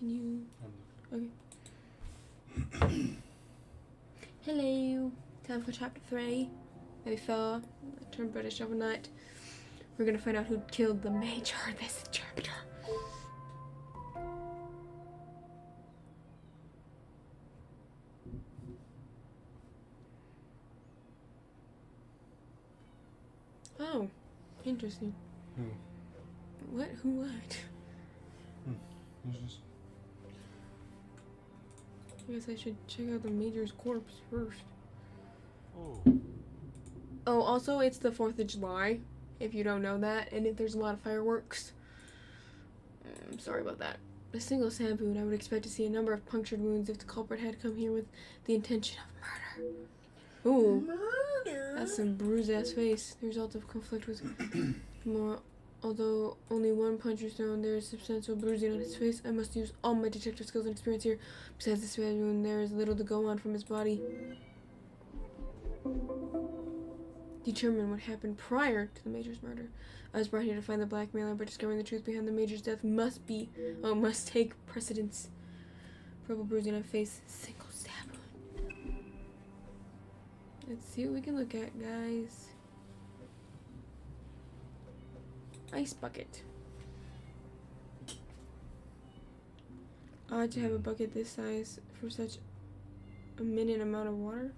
Can you... Okay. Hello. Time for chapter 3. Maybe 4. Turn British overnight. We're gonna find out who killed the major this chapter. Oh, interesting. Who? What? Who? What? Who's this? I guess I should check out the major's corpse first. Oh. Oh, also, it's the 4th of July, if you don't know that, and if there's a lot of fireworks. I'm sorry about that. A single stab wound, I would expect to see a number of punctured wounds if the culprit had come here with the intention of murder. Ooh. Murder? That's some bruised-ass face. The result of conflict with more... Although only one punch was thrown, there is substantial bruising on his face. I must use all my detective skills and experience here. Besides this bad wound, there is little to go on from his body. Determine what happened prior to the major's murder. I was brought here to find the blackmailer, but discovering the truth behind the major's death must take precedence. Purple bruising on face, single stab wound. Let's see what we can look at, guys. Ice bucket. Odd to have a bucket this size for such a minute amount of water.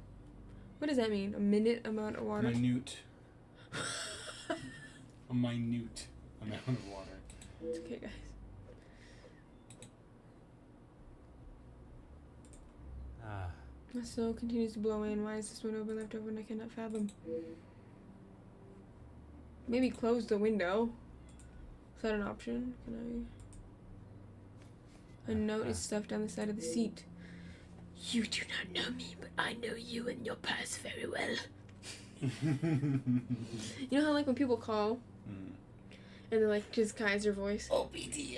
What does that mean? A minute amount of water? Minute. A minute amount of water. It's okay, guys. My snow continues to blow in. Why is this window been left open? I cannot fathom. Maybe close the window. Is that an option? Can I... A note is stuffed down the side of the seat. You do not know me, but I know you and your past very well. You know how, like, when people call, and they're like, just Kaiser voice? Oh, BD,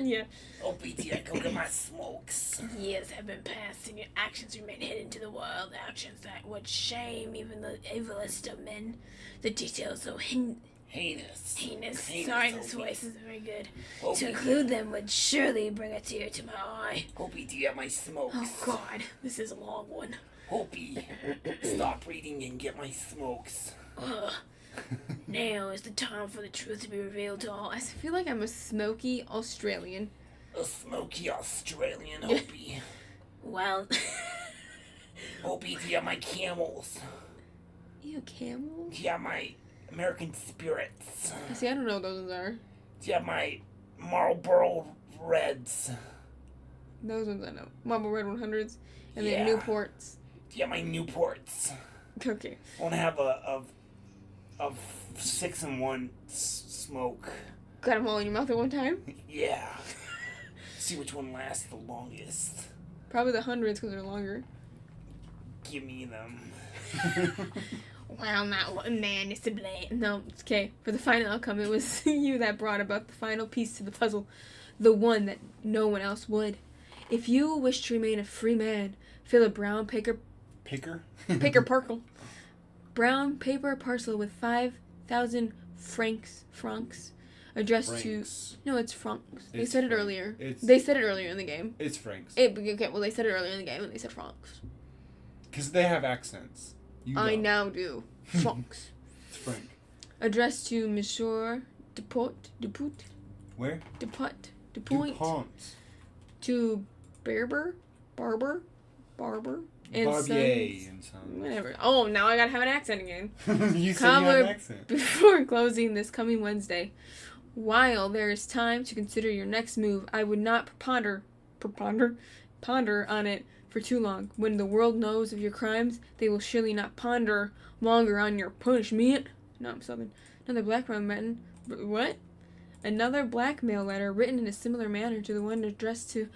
Yeah. oh, BD, go get my smokes. Years have been passed, and your actions remain hidden to the world. Actions that would shame even the evilest of men. The details are Heinous. heinous. Heinous, Sorry, this Opie. voice isn't very good. Oh, To BD. include them would surely bring a tear to my eye. Opie, do you have my smokes? Oh God, this is a long one. Opie, stop reading and get my smokes. Ugh. Now is the time for the truth to be revealed to all. I feel like I'm a smoky Australian. A smoky Australian Opie. Well, Opie, do you have my camels? Ew, camel? Do you have my American spirits? See, I don't know what those ones are. Do you have my Marlboro Reds? Those ones I know. Marble Red 100s. And then Yeah. Newports. Do you have my Newports? Okay. I want to have a 6-in-1 smoke. Got them all in your mouth at one time? Yeah. See which one lasts the longest. Probably the 100s because they're longer. Give me them. Well, not one man is to blame. No, it's okay. For the final outcome, it was you that brought about the final piece to the puzzle. The one that no one else would. If you wish to remain a free man, fill a brown paper parcel. Brown paper parcel with 5,000 francs addressed Francs. to... No, it's francs. They It's said it franc. earlier. It's- They said it earlier in the game. It's Franks. Okay, well, they said it earlier in the game and they said francs. Because they have accents. You I don't. now do. Francs. It's Frank. Addressed to Monsieur Dupont, Where? DuPont, DuPont. to Barber, and Barbier Sons. and Sons. Whatever. Oh, now I gotta have an accent again. You said you had Cover an accent. before closing this coming Wednesday. While there is time to consider your next move, I would not ponder on it for too long. When the world knows of your crimes, they will surely not ponder longer on your punishment. No, I'm Southern. Another blackmail letter. What? Another blackmail letter written in a similar manner to the one addressed to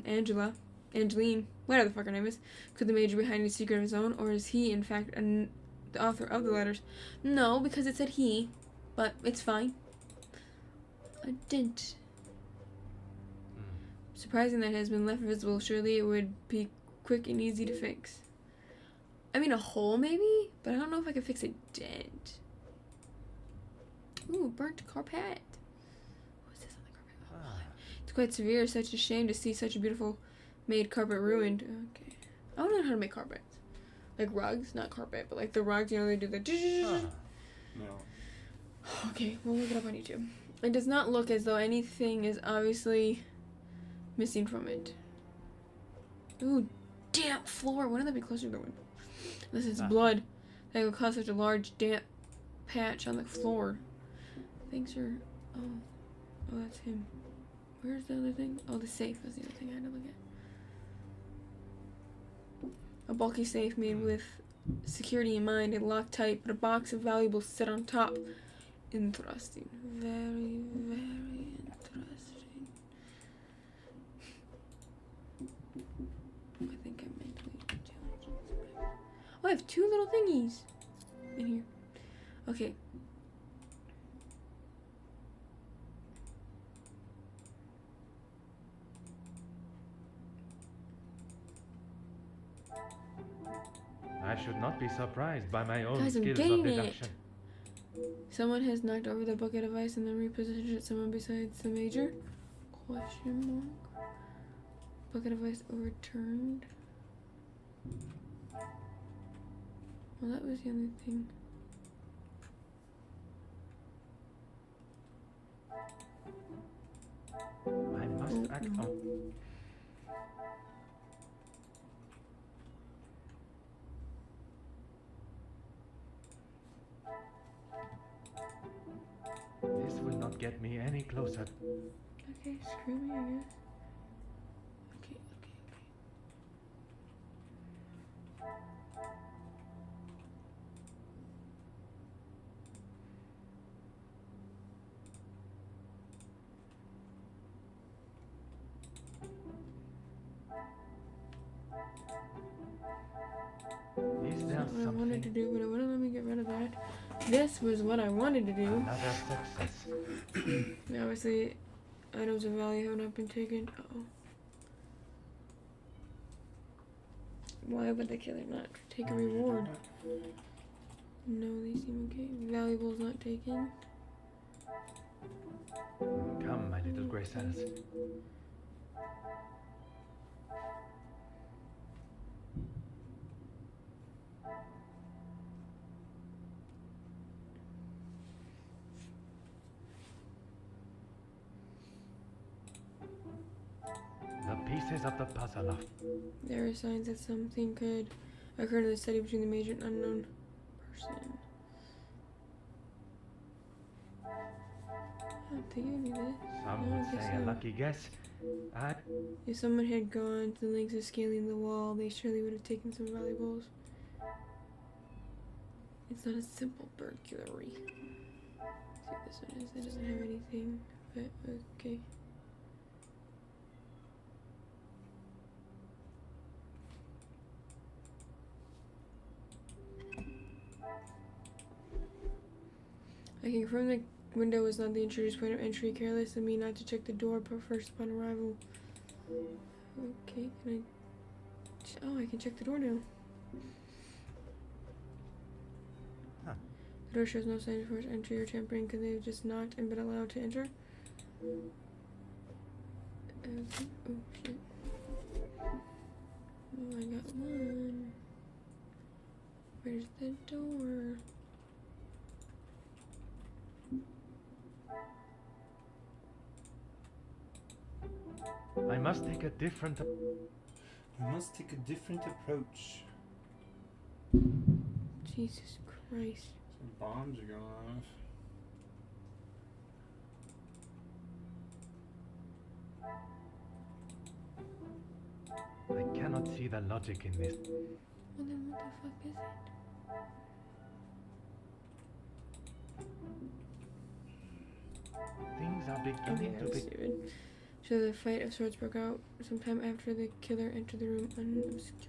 Angeline, whatever the fuck her name is. Could the major be hiding a secret of his own, or is he, in fact, the author of the letters? No, because it said he, but it's fine. A dent. Surprising that it has been left visible. Surely it would be quick and easy to fix. I mean, a hole maybe, but I don't know if I could fix a dent. Ooh, burnt carpet. What's this on the carpet? Oh, it's quite severe. Such a shame to see such a beautiful made carpet ruined. Okay. I don't know how to make carpets. Like rugs, not carpet, but like the rugs, you know, they do the... No. Okay, we'll look it up on YouTube. It does not look as though anything is obviously missing from it. Ooh, damp floor. Wouldn't that be closer to the window? This is blood. That would cause such a large damp patch on the floor. Thanks for... Oh, that's him. Where's the other thing? Oh, the safe was the other thing I had to look at. A bulky safe made with security in mind and locked tight, but a box of valuables set on top. Interesting. Very, very interesting. I think I'm mentally challenged. Oh, I have two little thingies in here. Okay. I should not be surprised by my own Guys, I'm skills getting of it. deduction. Someone has knocked over the bucket of ice and then repositioned it somewhere besides the major? Question mark. Bucket of ice overturned. Well, that was the only thing. I must act on. This will not get me any closer. Okay, screw me, I guess. Okay. Is there That's not what I wanted to something? do, but it wouldn't let me get rid of that. This was what I wanted to do. Another success. Obviously, items of value have not been taken. Uh-oh. Why would the killer not take a reward? No, they seem okay. Valuables not taken. Come, my little gray cells. The pieces of the puzzle are... There are signs that something could occur in the study between the major and unknown person. I don't think any of this. Some No, I would guess say a not. lucky guess. If someone had gone to the lengths of scaling the wall, they surely would have taken some valuables. It's not a simple burglary. Let's see what this one is. It doesn't have anything, but okay. I can confirm the window was not the intruder's point of entry. Careless of me not to check the door first upon arrival. Okay, can I... Oh, I can check the door now. Huh. The door shows no sign of forced entry or tampering because they've just knocked and been allowed to enter. Okay. Oh, shit. Oh, I got one. Where's the door? I must take a different... We must take a different approach. Jesus Christ. Some bombs are going off. I cannot see the logic in this. Well then what the fuck is it? Things are Okay, beginning that to was be... stupid. So the fight of swords broke out sometime after the killer entered the room unobscured.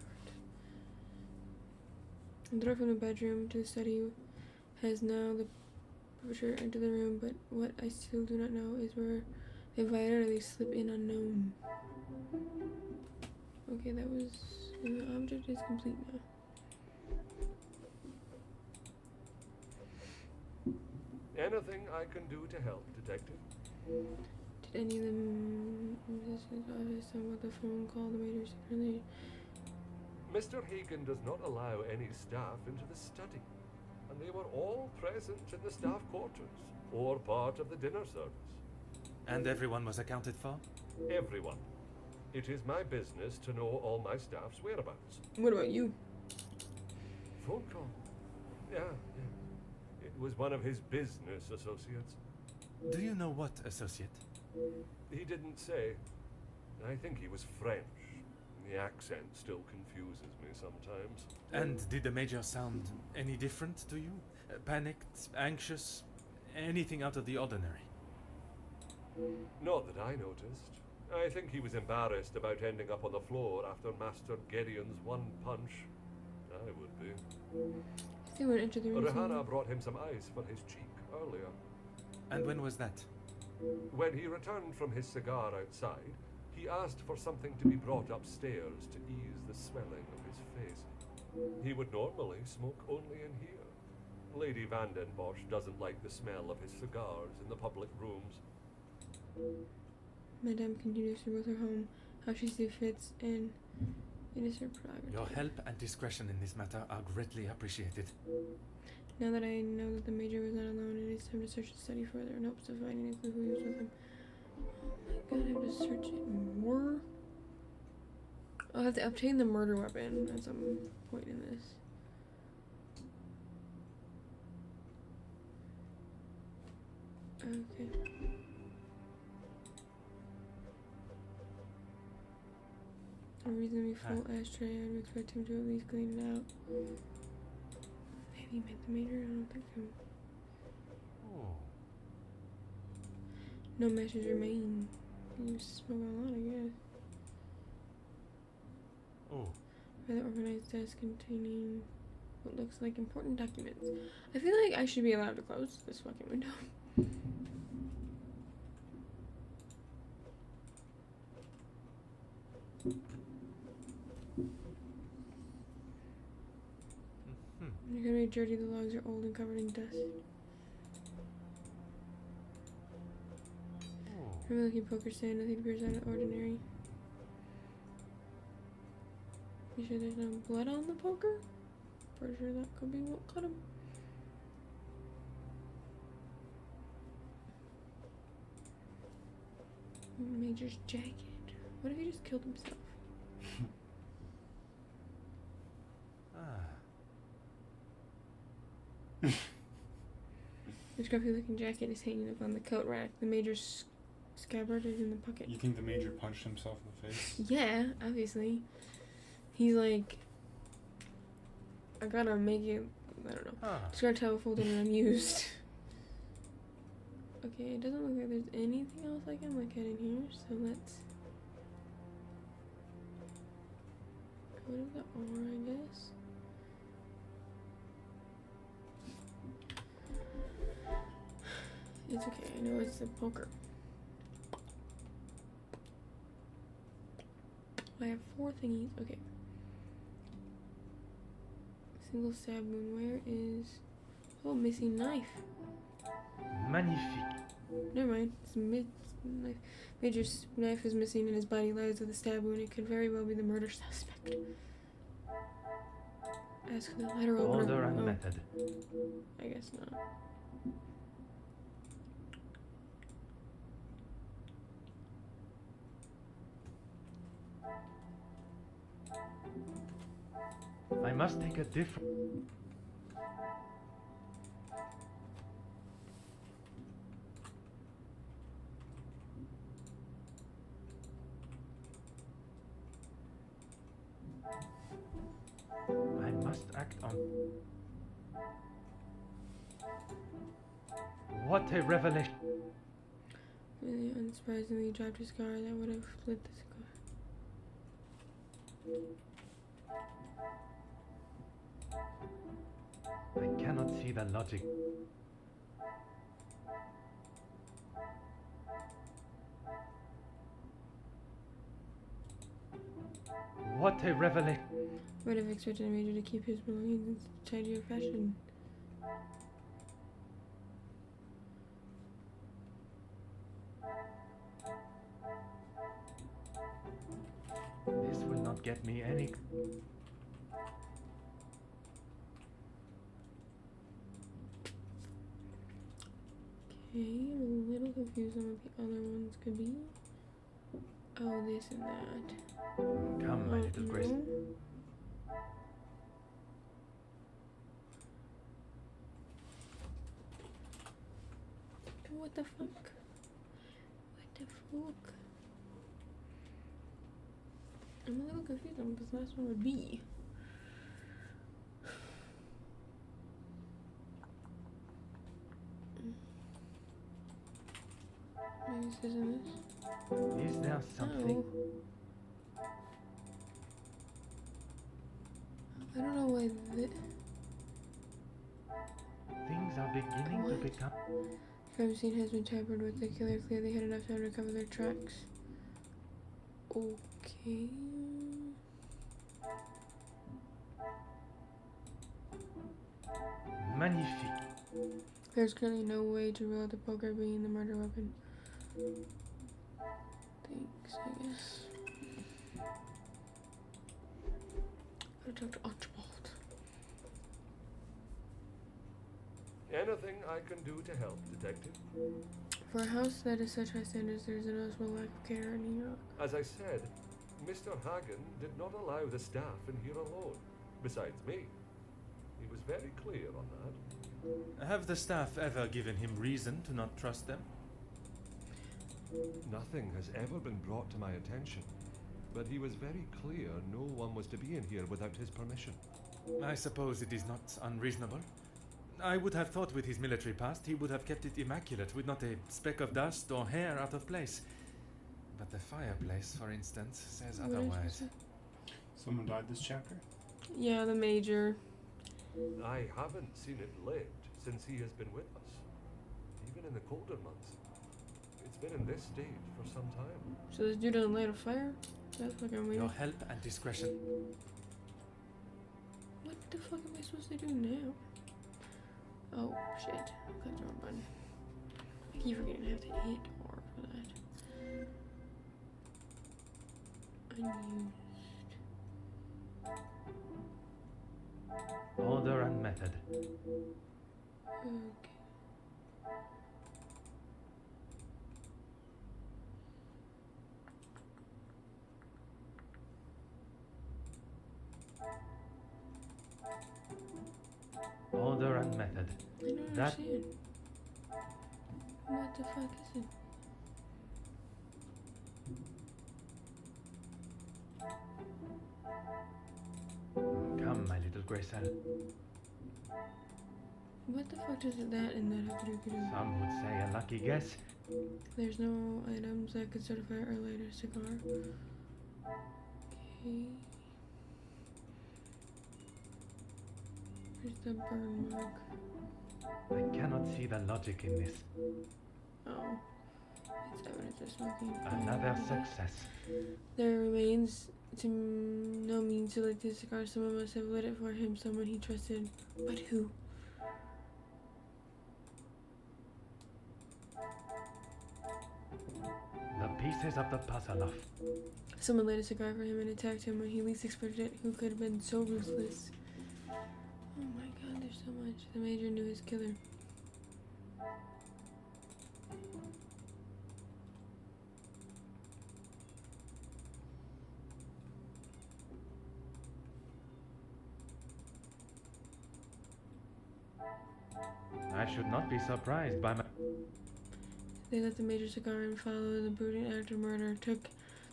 The door from the bedroom to the study has now the perpetrator entered the room, but what I still do not know is where they invited or they slip in unknown. Okay, that was... And the object is complete now. Anything I can do to help, Detective? any of them about the phone call the major secretly? Mr. Hagen does not allow any staff into the study, and they were all present in the staff quarters, or part of the dinner service. And everyone was accounted for? Everyone. It is my business to know all my staff's whereabouts. What about you? Phone call? Yeah. It was one of his business associates. Do you know what associate? He didn't say. I think he was French. The accent still confuses me sometimes. And did the major sound any different to you? Panicked, anxious, anything out of the ordinary? Not that I noticed. I think he was embarrassed about ending up on the floor after Master Gideon's one punch. I would be. They went into the room. Rehana brought him some ice for his cheek earlier. And when was that? When he returned from his cigar outside, he asked for something to be brought upstairs to ease the swelling of his face. He would normally smoke only in here. Lady Vandenbosch doesn't like the smell of his cigars in the public rooms. Madame continues to with her home, how she sees fits, and it is her prerogative. Your help and discretion in this matter are greatly appreciated. Now that I know that the major was not alone, it is time to search the study further in hopes of finding a clue who he was with him. Oh my god, I have to search it more. I'll have to obtain the murder weapon at some point in this. Okay. A reasonably full ashtray, I would expect him to at least clean it out. Maybe he met the major? I don't think so. Oh. No meshes remain. You smoke a lot, I guess. Oh. Rather organized desk containing what looks like important documents. I feel like I should be allowed to close this fucking window. You're gonna be dirty, the logs are old and covered in dust. Oh. Remember looking poker stand, nothing appears out of the ordinary. You sure there's no blood on the poker? Pretty sure that could be what cut him. Major's jacket. What if he just killed himself? The scruffy looking jacket is hanging up on the coat rack. The major's scabbard is in the pocket. You think the major punched himself in the face? Yeah, obviously. He's like, I gotta make it, I don't know. Just gotta tell Folden that I'm used. Okay, it doesn't look like there's anything else I can look at in here, so let's go to the R, I guess. It's okay, I know it's the poker. I have 4 thingies, okay. Single stab wound, where is... Oh, missing knife. Magnifique. Never mind, it's knife. Major's knife is missing and his body lies with a stab wound. It could very well be the murder suspect. Ask the letter opener. Order and method. I guess not. I must take a different... I must act on... What a revelation! Really unsurprisingly, he dropped his car. That would have lit the cigar. I cannot see the logic. What a revelation! Would have expected a major to keep his belongings in tidier fashion. won't get me any. Okay, I'm a little confused on what the other ones could be. Oh, this and that. Come, my little Grace. no. What the fuck? What the fuck? I'm a little confused on what this last one would be. Maybe this isn't this. Is there something? No. I don't know why Things are beginning to What? become. crime scene has been tampered with. The killer clearly had enough time to recover their tracks. Okay. Magnifique. There's currently no way to rule out the poker being the murder weapon. Thanks, I guess. Gotta talk to Archibald. Anything I can do to help, Detective? For a house that is such high standards, there's a noticeable lack of care in New York. As I said, Mr. Hagen did not allow the staff in here alone, besides me. He was very clear on that. Have the staff ever given him reason to not trust them? Nothing has ever been brought to my attention, but he was very clear no one was to be in here without his permission. I suppose it is not unreasonable. I would have thought with his military past he would have kept it immaculate, with not a speck of dust or hair out of place. But the fireplace, for instance, says What is otherwise. this? Someone died this chapter? Yeah, the major. I haven't seen it lit since he has been with us, even in the colder months. It's been in this state for some time. So this dude doesn't light a fire? That's fucking Your weird. help and discretion. What the fuck am I supposed to do now? Oh shit. I clicked the wrong button. I keep forgetting I have to hit R for that. Unused. Order and method. Okay. Order and method. I don't That- understand. What the fuck is it? Come, my little Grace. What the fuck does that and that have to do with it? Some would say a lucky guess. There's no items that could certify or light a cigar. Okay. Where's the burn mark? I cannot see the logic in this. Oh. It's evidence of smoking. Another success. There remains to no means to light the cigar. Someone must have lit it for him, someone he trusted. But who? The pieces of the puzzle of. Someone lit a cigar for him and attacked him when he least expected it. Who could have been so ruthless? Oh my god, there's so much. The major knew his killer. I should not be surprised by my. They let the major cigar and follow the brutal act of murder. Took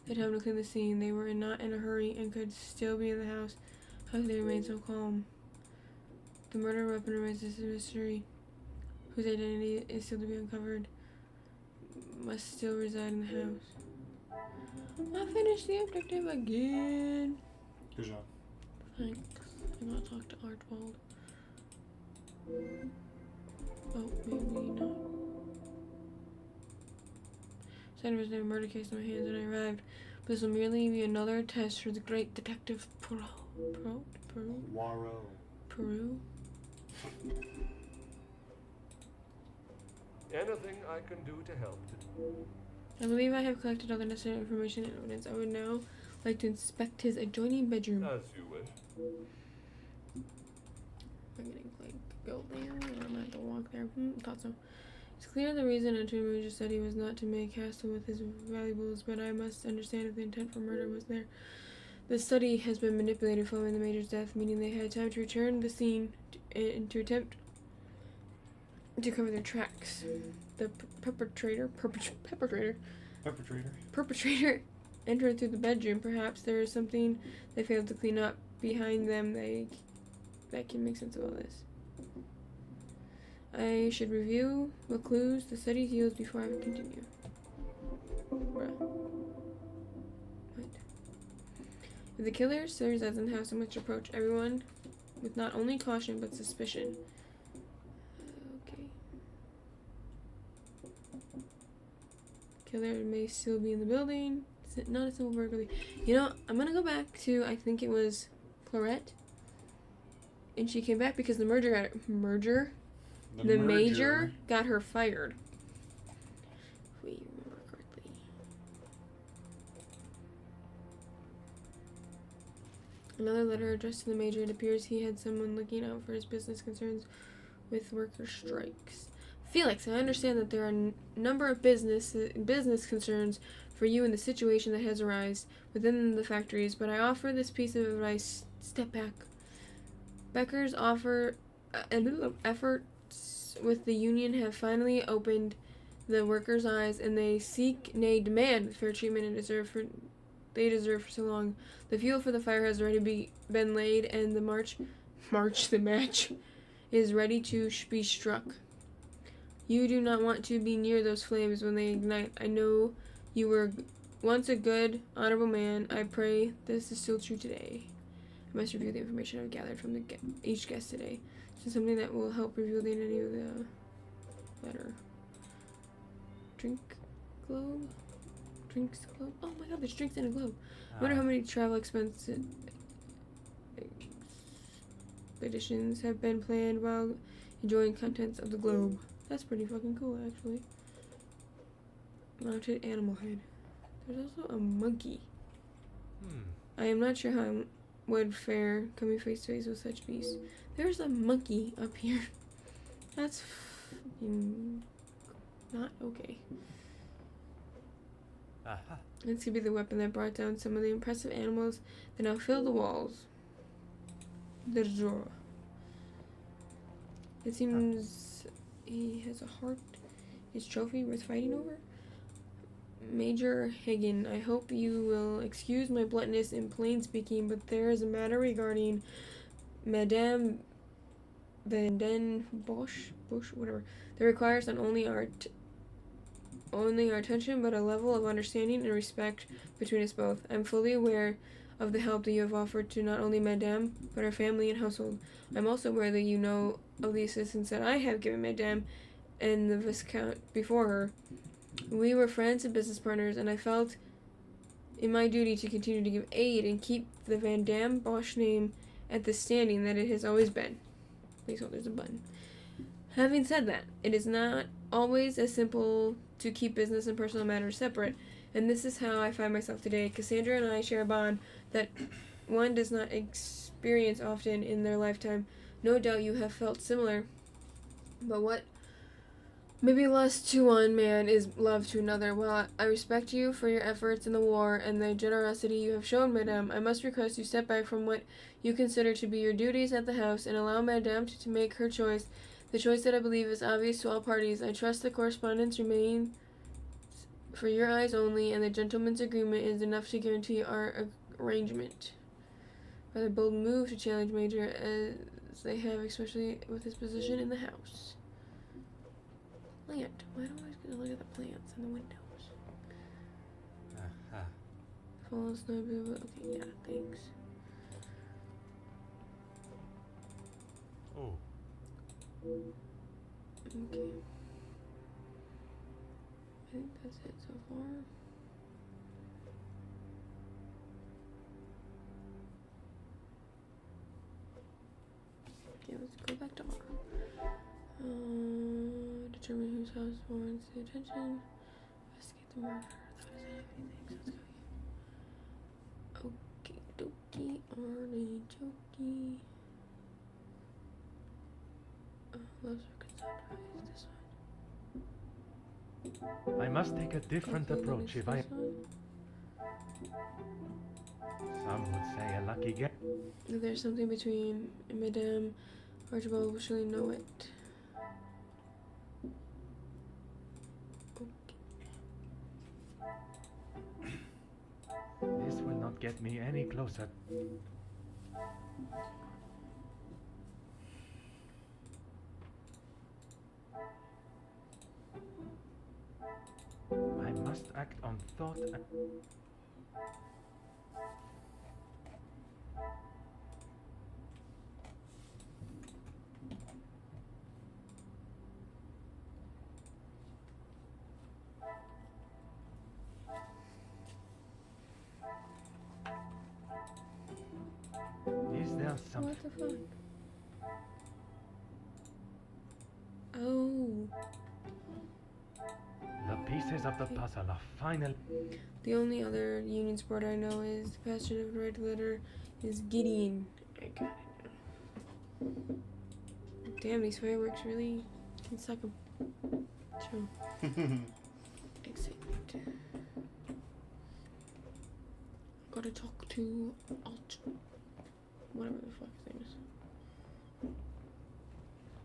the time to clean the scene. They were not in a hurry and could still be in the house. How could they remain so calm? The murder weapon remains a mystery, whose identity is still to be uncovered. Must still reside in the house. I finished the objective again. Good job. Thanks. I'm gonna talk to Archibald. Oh, maybe not. Sandra was a murder case in my hands when I arrived, but this will merely be another test for the great detective Poirot. Peru? Anything I can do to help. I believe I have collected all the necessary information and evidence. I would now like to inspect his adjoining bedroom. As you wish. I'm gonna like go there, or I'm gonna have to walk there. Thought so. It's clear the reason Attorney Major said he was not to make hassle with his valuables, but I must understand if the intent for murder was there. The study has been manipulated following the Major's death, meaning they had time to return the scene and to attempt to cover their tracks. The perpetrator entered through the bedroom. Perhaps there is something they failed to clean up behind them. That can make sense of all this. I should review what clues the study yields before I continue. Bruh. What? If the killer serves doesn't have so much approach everyone with not only caution but suspicion. Okay. Killer may still be in the building. Not a simple burglary. You know, I'm gonna go back to, I think it was Claret. And she came back because the major got her fired. If we remember correctly. Another letter addressed to the major. It appears he had someone looking out for his business concerns with worker strikes. Felix, I understand that there are a number of business concerns for you in the situation that has arisen within the factories, but I offer this piece of advice. Step back. Becker's efforts with the union have finally opened the workers' eyes, and they seek, nay, demand the fair treatment they deserve for so long. The fuel for the fire has already been laid, and the match is ready to be struck. You do not want to be near those flames when they ignite. I know you were once a good, honorable man. I pray this is still true today. I must review the information I've gathered from each guest today. This is something that will help reveal the identity of the letter. Drinks globe? Oh my god, there's drinks in a globe. I wonder how many travel expeditions have been planned while enjoying contents of the globe. That's pretty fucking cool, actually. Mounted animal head. There's also a monkey. I am not sure how I would fare coming face to face with such beasts. There's a monkey up here. That's not okay. This could be the weapon that brought down some of the impressive animals that now fill the walls. The drawer. It seems he has a heart. His trophy worth fighting over? Major Hagen, I hope you will excuse my bluntness in plain speaking, but there is a matter regarding Madame Van Den Bosch, whatever, that requires not only our attention, but a level of understanding and respect between us both. I'm fully aware of the help that you have offered to not only Madame, but her family and household. I'm also aware that you know of the assistance that I have given Madame and the Viscount before her. We were friends and business partners, and I felt in my duty to continue to give aid and keep the Van Dam Bosch name at the standing that it has always been. Please hold, there's a button. Having said that, it is not always as simple to keep business and personal matters separate, and this is how I find myself today. Cassandra and I share a bond that one does not experience often in their lifetime. No doubt you have felt similar, but what maybe lust to one man is love to another. While I respect you for your efforts in the war and the generosity you have shown, Madame, I must request you step back from what you consider to be your duties at the house and allow Madame to make her choice, the choice that I believe is obvious to all parties. I trust the correspondence remains for your eyes only, and the gentleman's agreement is enough to guarantee our arrangement. Rather bold move to challenge Major as they have, especially with his position in the house. Plant. Why do I always get to look at the plants in the windows? Fall snow. Okay, yeah, thanks. Oh. Okay. I think that's it so far. Okay, let's go back to R. Determine whose house warrants the attention. Investigate the murder. That doesn't have anything, so let's go jokey, Loves for Cassandra is this one. I must take a different Okay, then approach it's if I. this one. Some would say a lucky guess. There's something between Madame Archibald will surely know it. This will not get me any closer. I must act on thought and... Is there something? What the fuck? Oh, The pieces of the puzzle are final. the only other Union sport I know is the passion of the red letter is Gideon. I got it now. Damn, these fireworks really can suck 'em. True. Excitement. Gotta talk to Alt. Whatever the fuck his name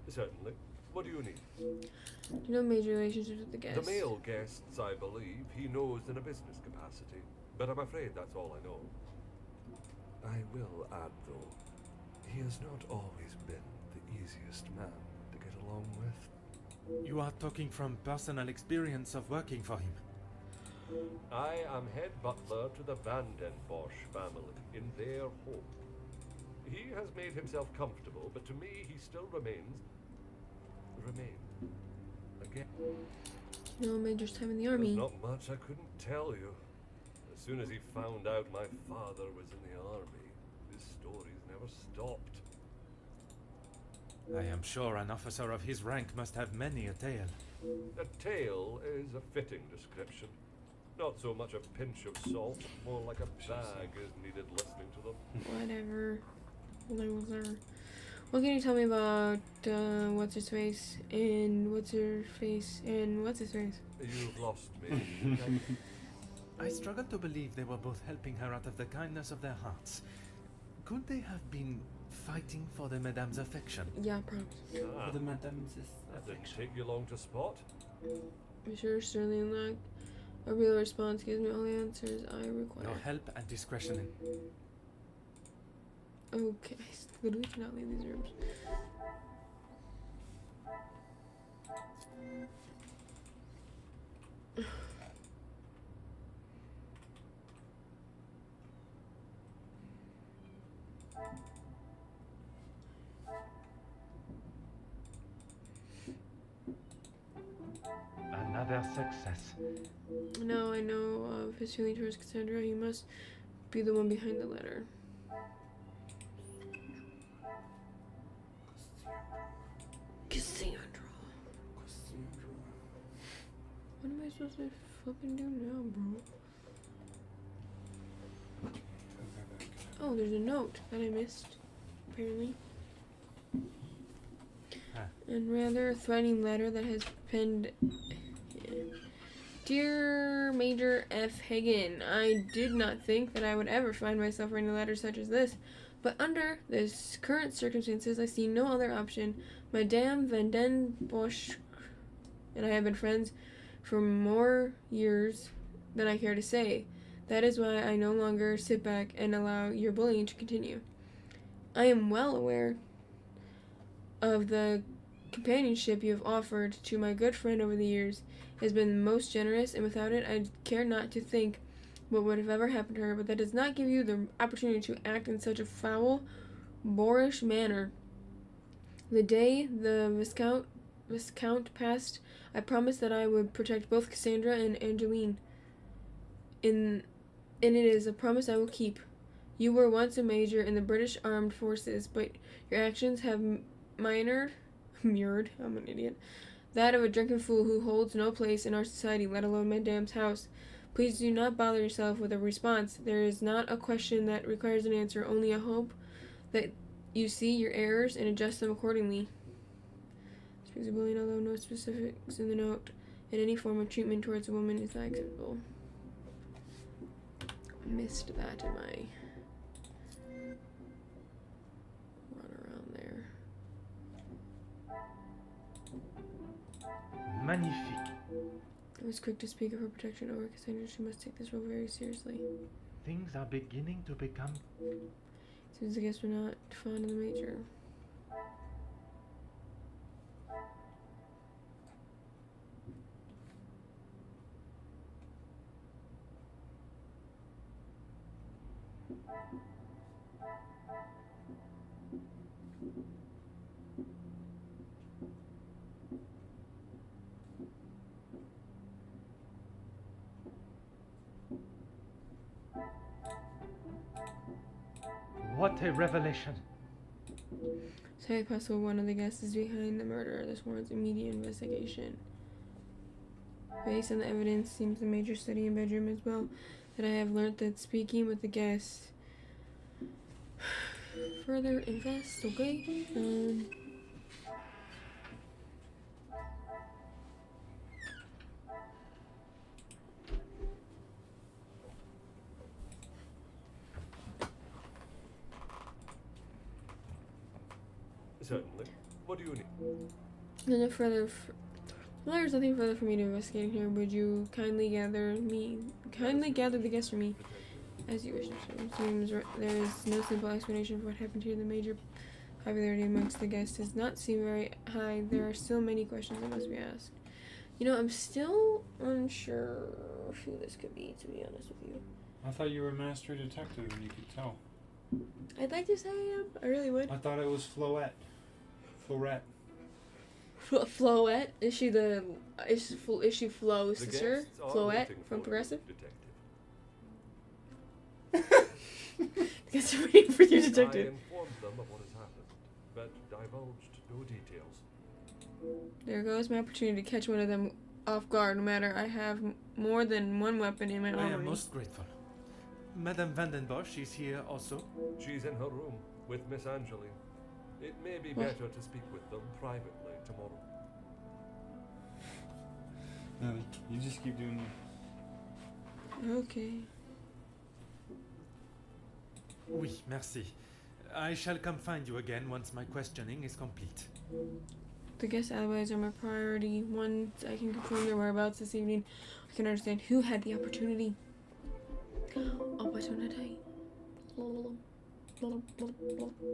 is. Certainly. What do you need? You know, major relationships with the guests. The male guests, I believe, he knows in a business capacity. But I'm afraid that's all I know. I will add, though, he has not always been the easiest man to get along with. You are talking from personal experience of working for him. I am head butler to the Van den Bosch family in their home. He has made himself comfortable, but to me he still remains. Again. You know, Major's time in the There's army. not much I couldn't tell you. As soon as he found out my father was in the army, his stories never stopped. I am sure an officer of his rank must have many a tale. A tale is a fitting description. Not so much a pinch of salt, more like a bag is needed listening to them. Whatever. Loser. What can you tell me about what's his face and what's her face and what's his face? You've lost me. I struggle to believe they were both helping her out of the kindness of their hearts. Could they have been fighting for the Madame's affection? Yeah, promise. Ah, For the Madame's that didn't affection. take you long to spot. Monsieur Sterling lack a real response gives me all the answers I require. Your help and discretion. Okay, I literally cannot leave these rooms. Another success. Now I know of his feeling towards Cassandra. He must be the one behind the letter. Cassandra. What am I supposed to fucking do now, bro? Oh, there's a note that I missed, apparently. And rather a threatening letter that has penned. Dear Major F. Hagen, I did not think that I would ever find myself writing a letter such as this, but under this current circumstances, I see no other option. Madame Van den Bosch and I have been friends for more years than I care to say. That is why I no longer sit back and allow your bullying to continue. I am well aware of the companionship you have offered to my good friend over the years. It has been most generous, and without it, I care not to think what would have ever happened to her, but that does not give you the opportunity to act in such a foul, boorish manner. The day the Viscount passed, I promised that I would protect both Cassandra and Angeline. And it is a promise I will keep. You were once a major in the British Armed Forces, but your actions have mirrored, I'm an idiot, that of a drunken fool who holds no place in our society, let alone Madame's house. Please do not bother yourself with a response. There is not a question that requires an answer, only a hope that you see your errors and adjust them accordingly. Speaks of bullying, although no specifics in the note, and any form of treatment towards a woman is not acceptable. Missed that in my run around there. Magnifique. I was quick to speak of her protection over Cassandra. She must take this role very seriously. Things are beginning to become. Seems the guests were not fond of the major. What a revelation. It's highly possible one of the guests is behind the murder. This warrants immediate investigation. Based on the evidence, seems the major study in bedroom as well, that I have learnt that speaking with the guest further invest, okay? Certainly. What do you need? There's nothing further for me to investigate here. Would you kindly gather the guests for me, as you wish, sir? Seems there is no simple explanation for what happened here. The major popularity amongst the guests does not seem very high. There are still many questions that must be asked. You know, I'm still unsure who this could be, to be honest with you. I thought you were a master detective and you could tell. I'd like to say I am. I really would. I thought it was Floette. Floette? Is she Flo's The sister? guests are Floette waiting from for Progressive? you, detective. The guests are waiting for you, I detective. informed them of what has happened, but divulged no details. There goes my opportunity to catch one of them off guard, no matter I have more than one weapon in my I armory. am most grateful. Madame Vandenbosch is here also. She's in her room with Miss Angeline. It may be What? better to speak with them privately tomorrow. No, you just keep doing it. Okay. Oui, merci. I shall come find you again once my questioning is complete. The guest alibis are my priority. Once I can confirm their whereabouts this evening, I can understand who had the opportunity. Opportunity.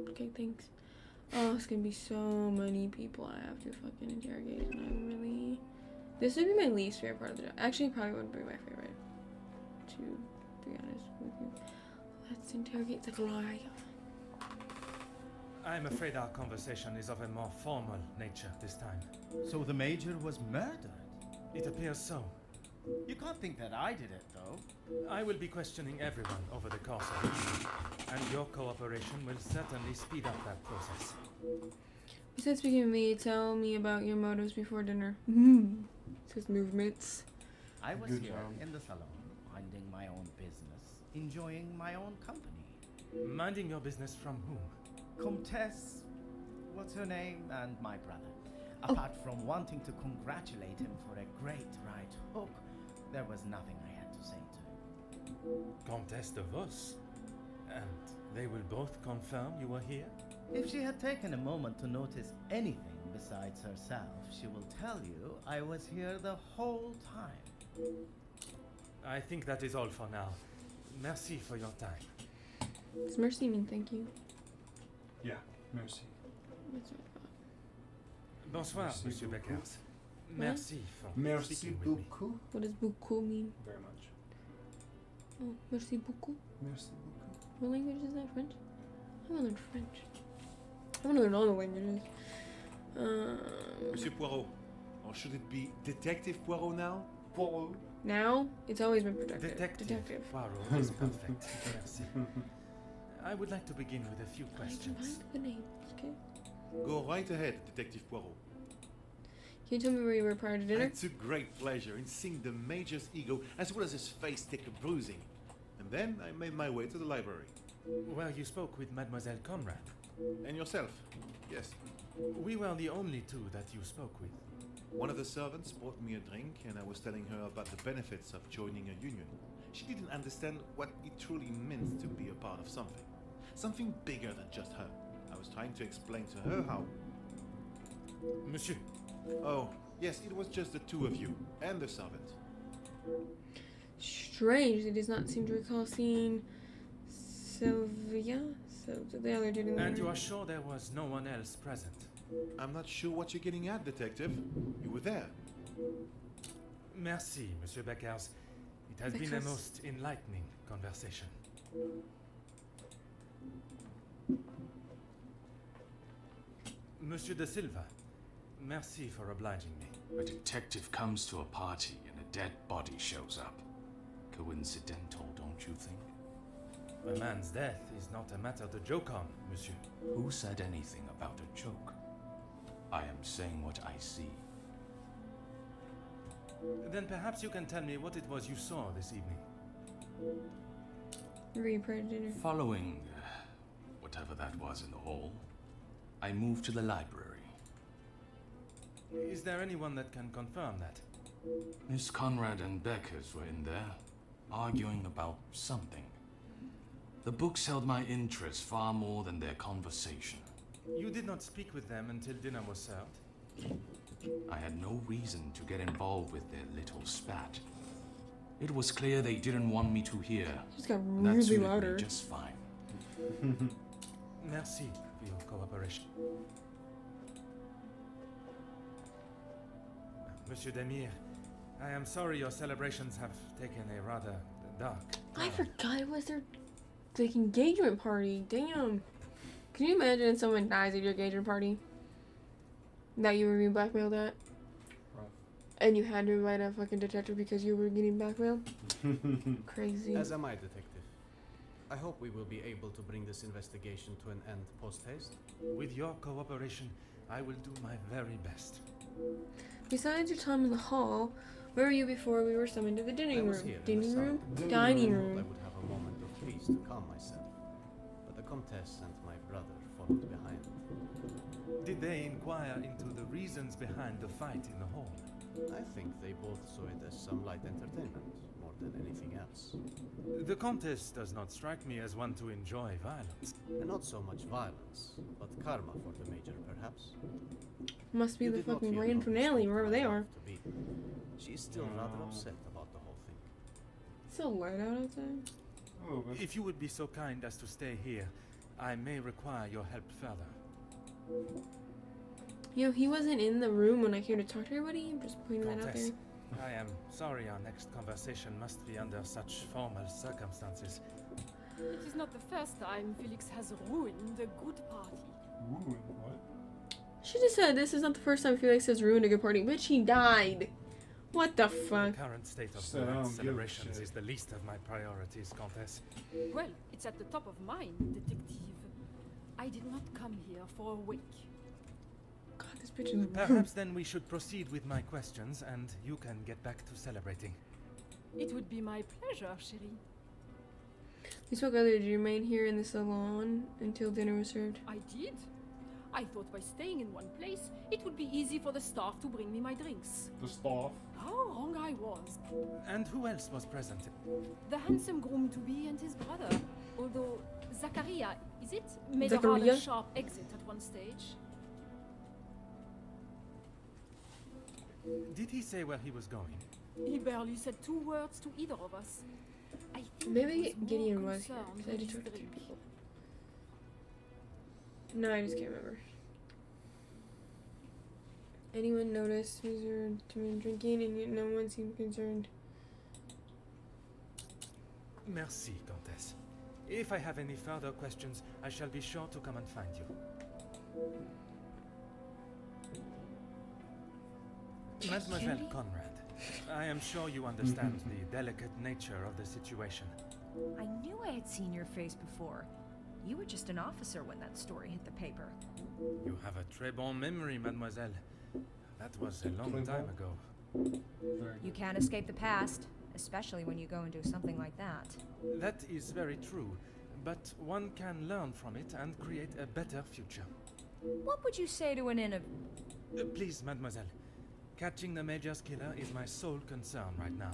Okay, thanks. Oh, it's gonna be so many people I have to fucking interrogate, and I really... This would be my least favorite part of the job. Actually, probably wouldn't be my favorite, to be honest with you. Let's interrogate Zachariah. I'm afraid our conversation is of a more formal nature this time. So the Major was murdered? It appears so. You can't think that I did it, though. I will be questioning everyone over the course of the evening, and your cooperation will certainly speed up that process. Besides speaking with me, tell me about your motives before dinner. Says movements. I was Good here job. in the salon, minding my own business, enjoying my own company. Minding your business from whom? Comtesse, what's her name, and my brother. Apart from wanting to congratulate him for a great right hook, there was nothing I had to say to him. Comtesse de Vos. And they will both confirm you were here? If she had taken a moment to notice anything besides herself, she will tell you I was here the whole time. I think that is all for now. Merci for your time. Does mercy mean thank you? Yeah, merci. That's what I thought. Bonsoir, Merci Monsieur beaucoup. Beckers. Merci for Merci speaking with me. beaucoup. What does beaucoup mean? Very much. Oh, merci beaucoup. Merci beaucoup. What language is that? French? I want to learn French. I want to learn all the languages. Monsieur Poirot, or should it be Detective Poirot now? Poirot. Now, it's always been productive. Detective Poirot is perfect. Merci. I would like to begin with a few I can questions. find the names, okay? Go right ahead, Detective Poirot. Can you tell me where you were prior to dinner? I took great pleasure in seeing the Major's ego as well as his face take a bruising. And then I made my way to the library. Well, you spoke with Mademoiselle Conrad. And yourself? Yes. We were the only two that you spoke with. One of the servants brought me a drink and I was telling her about the benefits of joining a union. She didn't understand what it truly meant to be a part of something. Something bigger than just her. I was trying to explain to her how... Monsieur. Oh, yes, it was just the two of you and the servant. Strange. He does not seem to recall seeing Sylvia. So the other dude in the And you room. are sure there was no one else present? I'm not sure what you're getting at, detective. You were there. Merci, Monsieur Beckers. It has been a Beckers. most enlightening conversation. Monsieur de Silva, merci for obliging me. A detective comes to a party and a dead body shows up. Coincidental, don't you think? A man's death is not a matter to joke on, monsieur. Who said anything about a joke? I am saying what I see. Then perhaps you can tell me what it was you saw this evening. Where were you prior to dinner? Following whatever that was in the hall, I moved to the library. Is there anyone that can confirm that? Miss Conrad and Beckers were in there, arguing about something. The books held my interest far more than their conversation. You did not speak with them until dinner was served? I had no reason to get involved with their little spat. It was clear they didn't want me to hear. Just got and that really suited louder. me just fine. Merci for your cooperation. Monsieur Demir, I am sorry your celebrations have taken a rather dark I turn. forgot it was their like engagement party. Damn. Can you imagine if someone dies at your engagement party? That you were being blackmailed at? Rough. And you had to invite a fucking detective because you were getting blackmailed? Crazy. As am I, detective. I hope we will be able to bring this investigation to an end post-haste. With your cooperation, I will do my very best. Besides your time in the hall, where were you before we were summoned to the I dining was room? here in the Dining room? salon. Dining I thought I room. would have a moment of peace to calm myself, but the Comtesse and my brother followed behind. Did they inquire into the reasons behind the fight in the hall? I think they both saw it as some light entertainment, more than anything else. The Countess does not strike me as one to enjoy violence. And not so much violence, but karma for the Major, perhaps. Must be You the did not fucking hear grand how she finale, spoke wherever my they love are. to be. She's still rather upset about the whole thing. It's so light out outside. Oh, but If you would be so kind as to stay here, I may require your help further. You know, he wasn't in the room when I came to talk to everybody. I'm just pointing that out Countess, there. I am sorry our next conversation must be under such formal circumstances. It is not the first time Felix has ruined a good party. ruined, what? She just said this is not the first time Felix has ruined a good party. Bitch, he died. What the The fuck? current state of So I the don't give a celebrations shit. is the least of my priorities, Countess. Well, it's at the top of mine, detective. I did not come here for a week. God, this bitch is Perhaps then we should proceed with my questions and you can get back to celebrating. It would be my pleasure, chérie. You spoke earlier. Did you remain here in the salon until dinner was served? I did. I thought by staying in one place, it would be easy for the staff to bring me my drinks. The staff. How wrong I was. And who else was present? The handsome groom-to-be and his brother. Although Zachariah, is it, made a Zachariah? rather sharp exit at one stage. Did he say where he was going? He barely said 2 words to either of us. I think Maybe he was more Gideon was here, concerned 'cause I with did his talk to 2 drink. people. No, I just can't remember. Anyone notice Mr. Timon drinking and yet no one seemed concerned? Merci, Countess. If I have any further questions, I shall be sure to come and find you. Mademoiselle Conrad, I am sure you understand the delicate nature of the situation. I knew I had seen your face before. You were just an officer when that story hit the paper. You have a très bon memory, mademoiselle. That was a long time ago. You can't escape the past, especially when you go and do something like that. That is very true, but one can learn from it and create a better future. What would you say to an Please, mademoiselle. Catching the Major's killer is my sole concern right now.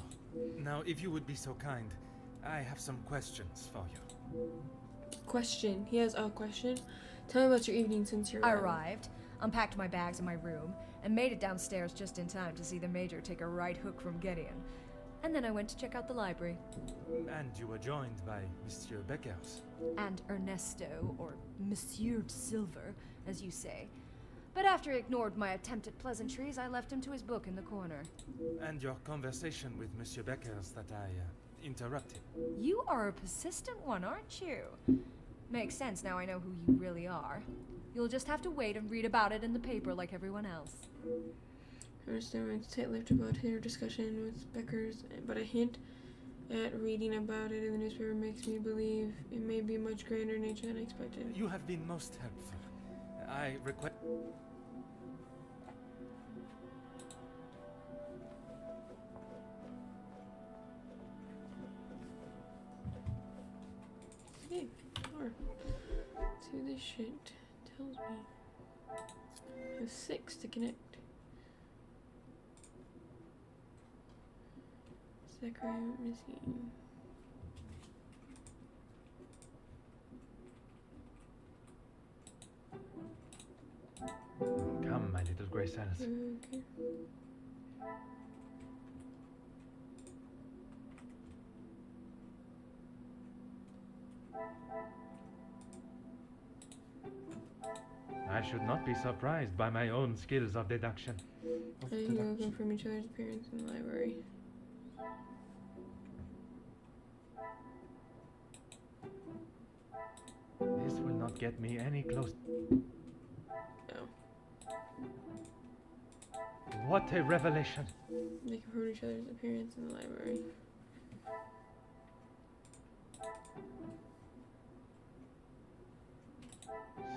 Now, if you would be so kind, I have some questions for you. Question. He has a question. Tell me about your evening since you're I arrived, unpacked my bags in my room, and made it downstairs just in time to see the Major take a right hook from Gideon. And then I went to check out the library. And you were joined by Monsieur Beckers. And Ernesto, or Monsieur de Silver, as you say. But after he ignored my attempt at pleasantries, I left him to his book in the corner. And your conversation with Monsieur Beckers that I interrupted. You are a persistent one, aren't you? Makes sense now I know who you really are. You'll just have to wait and read about it in the paper like everyone else. I understand it's tight-lipped about her discussion with Beckers, but a hint at reading about it in the newspaper makes me believe it may be much grander in nature than I expected. You have been most helpful. I request... Okay, sure. Let's see what this shit tells me. I have 6 to connect. Zachary missing. Come, my little grey cells. Okay. I should not be surprised by my own skills of deduction. I think you're looking from each other's appearance in the library. This will not get me any close. No. What a revelation! They can prove each other's appearance in the library.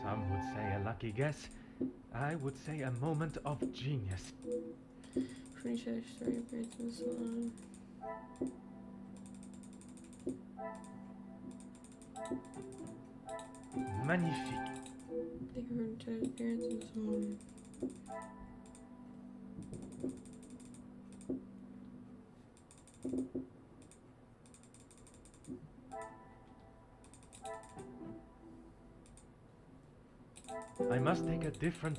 Some would say a lucky guess. I would say a moment of genius. Prove each other's story appearance in the salon. Magnifique. They can prove each other's appearance in the salon. I must take a different...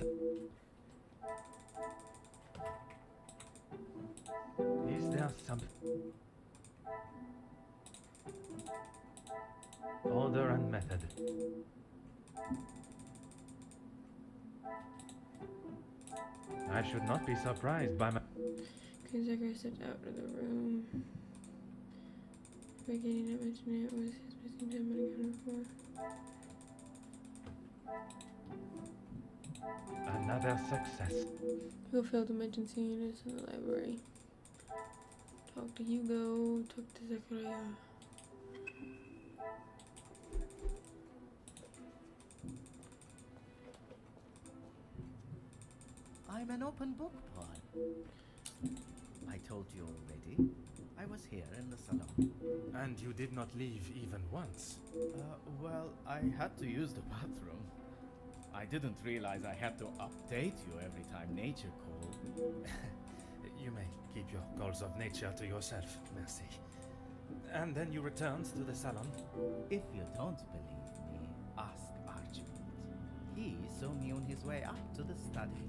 Is there some... Order and method. I should not be surprised by my... Okay, Zachary stepped out of the room. Beginning to mention it was his missing time unaccounted for. Another success. Who failed to mention seeing us in the library? Talk to Hugo, talk to Zachariah. I'm an open book, Paul. I told you already. I was here in the salon. And you did not leave even once. Well, I had to use the bathroom. I didn't realize I had to update you every time nature called. You may keep your calls of nature to yourself, merci. And then you returned to the salon? If you don't believe me, ask Archibald. He saw me on his way up to the study.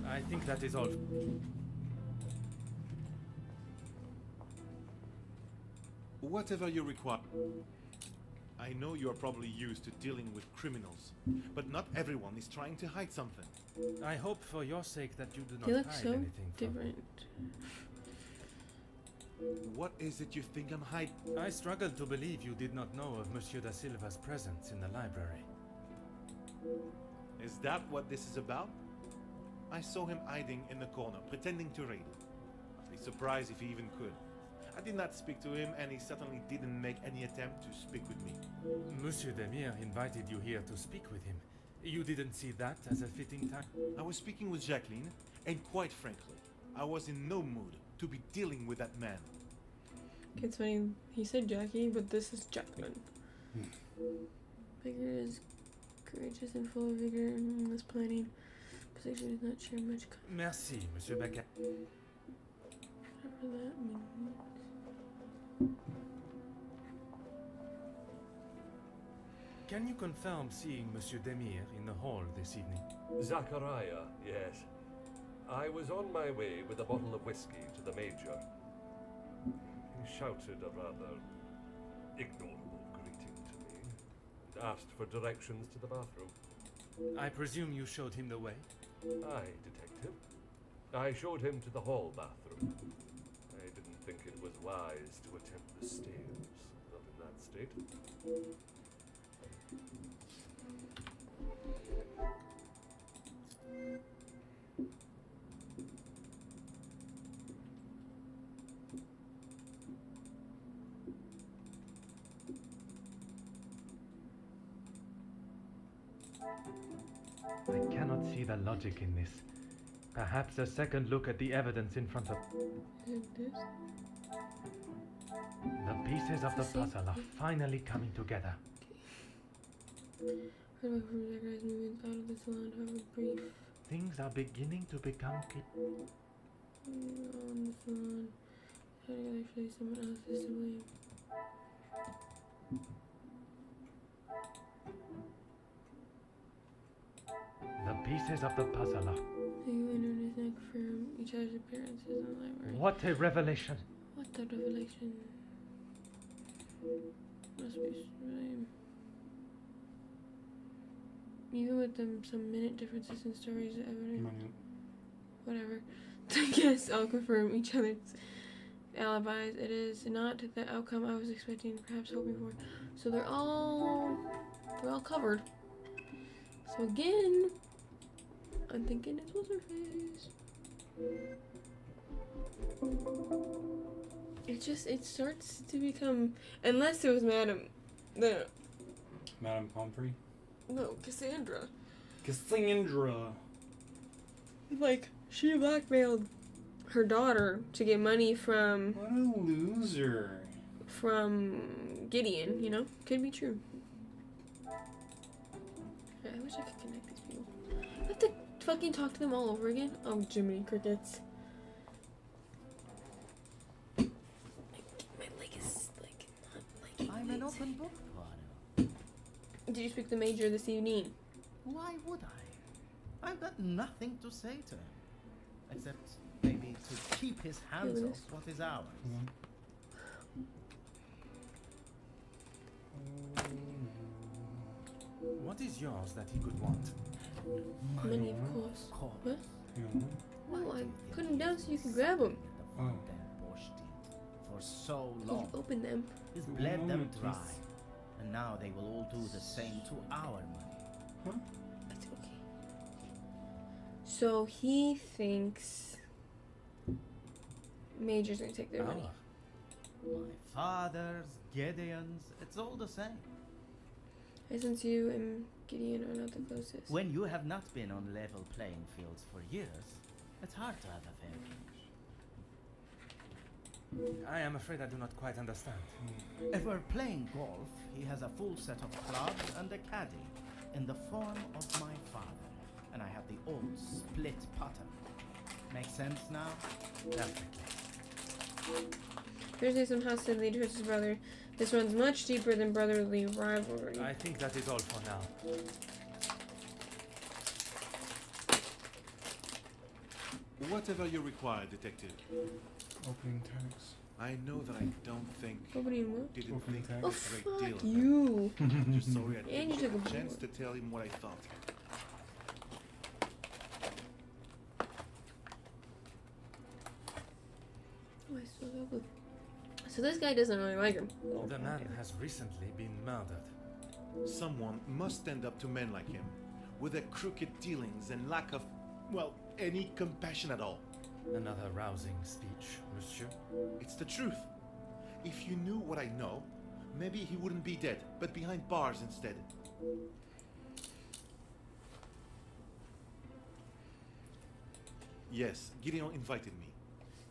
I think that is all. Whatever you require. I know you are probably used to dealing with criminals, but not everyone is trying to hide something. I hope for your sake that you do not He looks hide so anything from me. different. What is it you think I'm hiding? I struggle to believe you did not know of Monsieur da Silva's presence in the library. Is that what this is about? I saw him hiding in the corner, pretending to read. I'd be surprised if he even could. I did not speak to him, and he certainly didn't make any attempt to speak with me. Monsieur Demire invited you here to speak with him. You didn't see that as a fitting time? I was speaking with Jacqueline, and quite frankly, I was in no mood to be dealing with that man. It's funny, he said Jackie, but this is Jacqueline. Vigor is courageous and full of vigor and less planning. Position does not share much. Merci, Monsieur Becker. Whatever that means. Can you confirm seeing Monsieur Demir in the hall this evening? Zachariah, yes. I was on my way with a bottle of whiskey to the Major. He shouted a rather ignorable greeting to me and asked for directions to the bathroom. I presume you showed him the way? Aye, detective. I showed him to the hall bathroom. I didn't think it was wise to attempt the stairs, not in that state. I cannot see the logic in this. Perhaps a second look at the evidence in front of... The pieces of the puzzle are finally coming together. Heard about Rebecca's movements out of the salon, however brief. Things are beginning to become clear. On the salon. How to actually someone else is to blame. The pieces of the puzzle are... They went on his neck from each other's appearances in the library. What a revelation! What a revelation. Must be blame. Even with them some minute differences in stories of evidence. Whatever. I guess I'll confirm each other's alibis. It is not the outcome I was expecting, perhaps hoping for. So they're all covered. So again, I'm thinking it's what's her face. It starts to become, unless it was Madame Pomfrey? No, Cassandra. Cassandra! Like, she blackmailed her daughter to get money from... What a loser. From Gideon, you know? Could be true. I wish I could connect these people. I have to fucking talk to them all over again? Oh, Jiminy Crickets. My leg is, like, not liking I'm an open book, Poirot. Did you speak to the Major this evening? Why would I? I've got nothing to say to him. Except maybe to keep his hands off what is ours. What is yours that he could want? Money, of course. What? No, I put them down so you can grab them. For so long. You open them. He's bled them dry. And now they will all do the same to our money. That's okay. So he thinks Major's gonna take their money. My father's, Gideon's, it's all the same. Since you and Gideon are not the closest. When you have not been on level playing fields for years, it's hard to have a fair game. I am afraid I do not quite understand. If we're playing golf, he has a full set of clubs and a caddy in the form of my father. And I have the old split putter. Make sense now? Perfectly. Thursday somehow said he trusts his brother. This runs much deeper than brotherly rivalry. I think that is all for now. Whatever you require, detective. Opening tags. I know that I don't think... Opening what? Didn't Opening think tags. a great deal Fuck of him. you. I'm just sorry I And you didn't took get a a chance bullet. to tell him what I thought. Oh, I still got blue. So this guy doesn't really like him. The man has recently been murdered. Someone must stand up to men like him, with their crooked dealings and lack of, well, any compassion at all. Another rousing speech, monsieur. It's the truth. If you knew what I know, maybe he wouldn't be dead, but behind bars instead. Yes, Gideon invited me.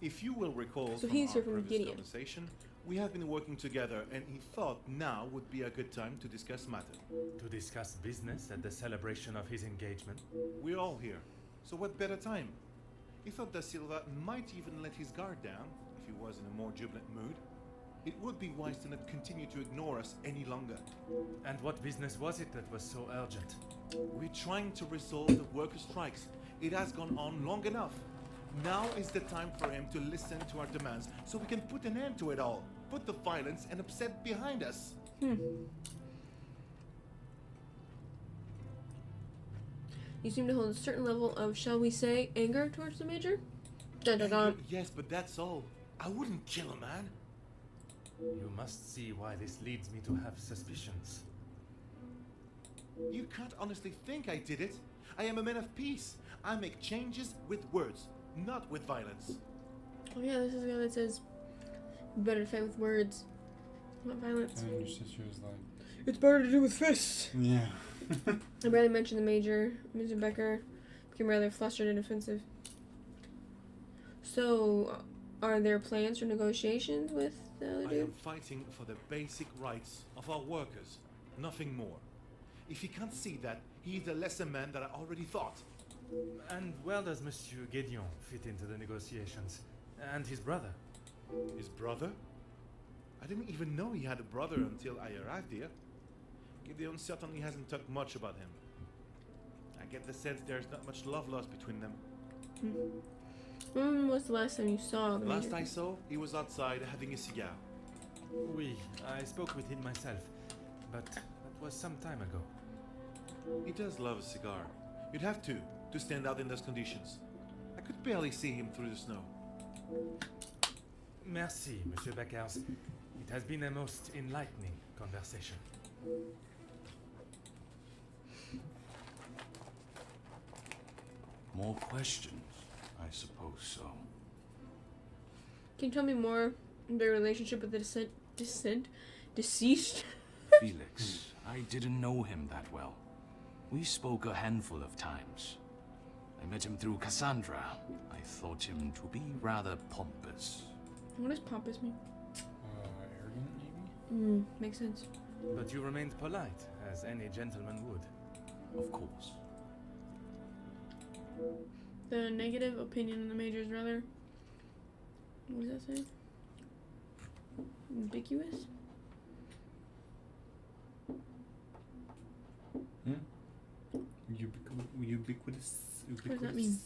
If you will recall So from he's our here from previous Gideon. conversation, we have been working together and he thought now would be a good time to discuss matter. To discuss business at the celebration of his engagement. We're all here, so what better time? He thought Da Silva might even let his guard down if he was in a more jubilant mood. It would be wise to not continue to ignore us any longer. And what business was it that was so urgent? We're trying to resolve the worker strikes. It has gone on long enough. Now is the time for him to listen to our demands so we can put an end to it all. Put the violence and upset behind us. You seem to hold a certain level of, shall we say, anger towards the Major? Dun dun dun. Yes, but that's all. I wouldn't kill a man. You must see why this leads me to have suspicions. You can't honestly think I did it. I am a man of peace. I make changes with words, not with violence. Oh yeah, this is the guy that says, you better fight with words, not violence. And your sister was like, It's better to do with fists. yeah. I barely mentioned the Major. Mr. Becker became rather flustered and offensive. So, are there plans for negotiations with the other I dude? am fighting for the basic rights of our workers, nothing more. If he can't see that, he is a lesser man than I already thought. And where does Monsieur Gédion fit into the negotiations? And his brother? His brother? I didn't even know he had a brother until I arrived here. Gideon certainly hasn't talked much about him. I get the sense there's not much love lost between them. When was the last time you saw the Last Major? I saw, he was outside having a cigar. Oui, I spoke with him myself, but that was some time ago. He does love a cigar. You'd have to stand out in those conditions. I could barely see him through the snow. Merci, Monsieur Beckers. It has been a most enlightening conversation. More questions? I suppose so. Can you tell me more of their relationship with the deceased? Felix, I didn't know him that well. We spoke a handful of times. I met him through Cassandra. I thought him to be rather pompous. What does pompous mean? Arrogant, maybe? Makes sense. But you remained polite, as any gentleman would. Of course. The negative opinion of the Major is rather... What does that say? Ambiguous? Ubiquitous. What does that mean?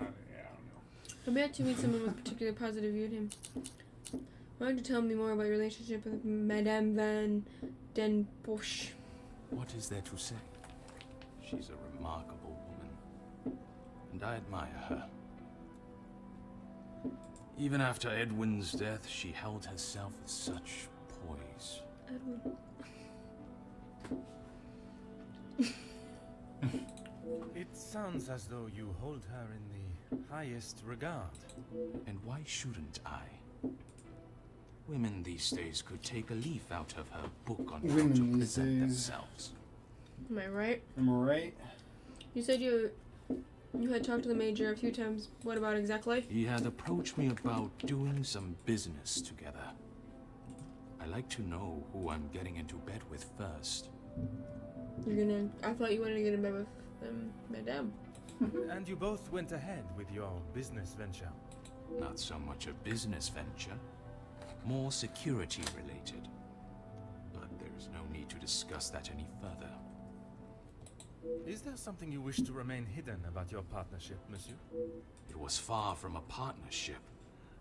I don't know. I bet to meet someone with a particular positive view of him. Why don't you tell me more about your relationship with Madame Van Den Bosch? What is there to say? She's a remarkable woman, and I admire her. Even after Edwin's death, she held herself with such poise. Edwin. It sounds as though you hold her in the highest regard. And why shouldn't I? Women these days could take a leaf out of her book on how Women to these present days. themselves. Am I right? Am I right? You said you had talked to the Major a few times. What about exactly? He had approached me about doing some business together. I like to know who I'm getting into bed with first. I thought you wanted to get in bed with Madame. And you both went ahead with your business venture. Not so much a business venture, more security related. But there's no need to discuss that any further. Is there something you wish to remain hidden about your partnership, monsieur? It was far from a partnership.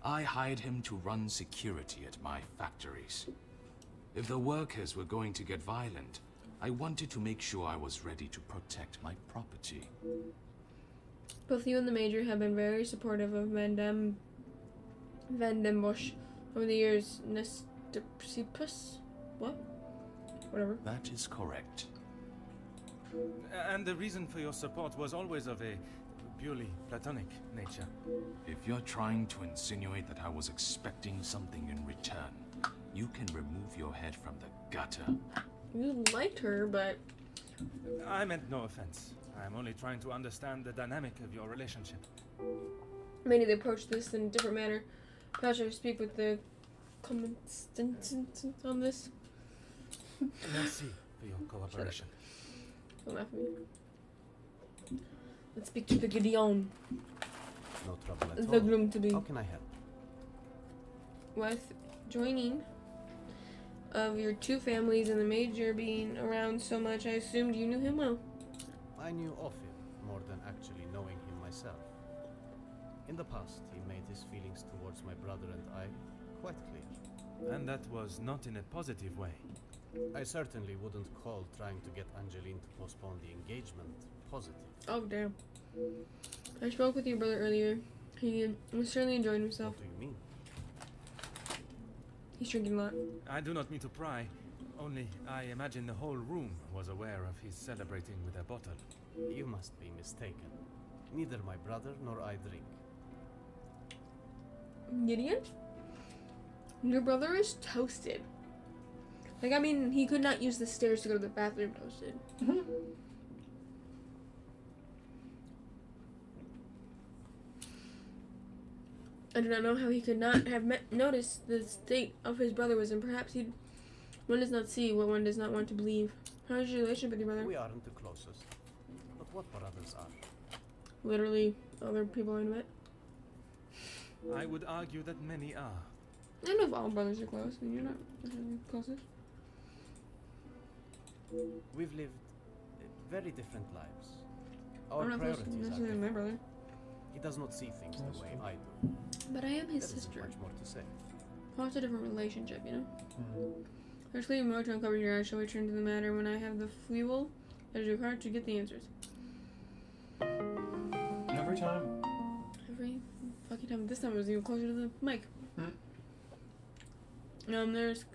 I hired him to run security at my factories. If the workers were going to get violent, I wanted to make sure I was ready to protect my property. Both you and the Major have been very supportive of Madame Van Den Bosch over the years. Nestipus? What? Whatever. That is correct. And the reason for your support was always of a purely platonic nature. If you're trying to insinuate that I was expecting something in return, you can remove your head from the gutter. You liked her, but... I meant no offense. I'm only trying to understand the dynamic of your relationship. Maybe they approach this in a different manner. Perhaps I should speak with the commandant on this. Merci for your cooperation. Don't laugh at me. Let's speak to the Gideon. No trouble at all. The groom to be. How can I help? With joining of your two families and the Major being around so much, I assumed you knew him well. I knew of him more than actually knowing him myself. In the past, he made his feelings towards my brother and I quite clear. And that was not in a positive way. I certainly wouldn't call trying to get Angeline to postpone the engagement positive. Oh, damn. I spoke with your brother earlier. He was certainly enjoying himself. What do you mean? He's drinking a lot. I do not mean to pry, only I imagine the whole room was aware of his celebrating with a bottle. You must be mistaken. Neither my brother nor I drink. Gideon? Your brother is toasted. Like, I mean, he could not use the stairs to go to the bathroom toasted. I do not know how he could not have noticed the state of his brother was in. Perhaps one does not see what one does not want to believe. How is your relationship with your brother? We aren't the closest. But what brothers are? Literally, other people I met. I would argue that many are. I don't know if all brothers are close, and you're not closest. We've lived very different lives. Our I'm not close priorities are necessarily different. my brother. He does not see things the way I do. But I am his There isn't sister. much more to say. Well, it's a different relationship, you know? There's clearly more to uncover here. I shall return to the matter when I have the fuel that is required to get the answers. Every time. Every fucking time. This time it was even closer to the mic. There's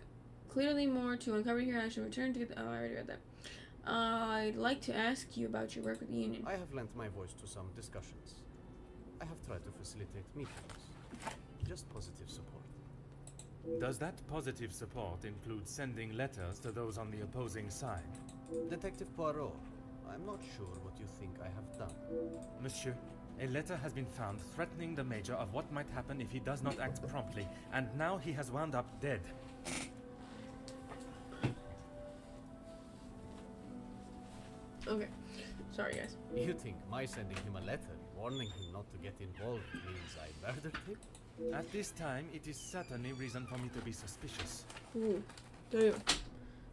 clearly more to uncover here. I shall return to get the... Oh, I already read that. I'd like to ask you about your work with the union. I have lent my voice to some discussions. I have tried to facilitate meetings. Just positive support. Does that positive support include sending letters to those on the opposing side? Detective Poirot, I'm not sure what you think I have done. Monsieur, a letter has been found threatening the Major of what might happen if he does not act promptly, and now he has wound up dead. Okay. Sorry, guys. You think my sending him a letter warning him not to get involved means I murdered him? At this time, it is certainly reason for me to be suspicious. Ooh. Damn.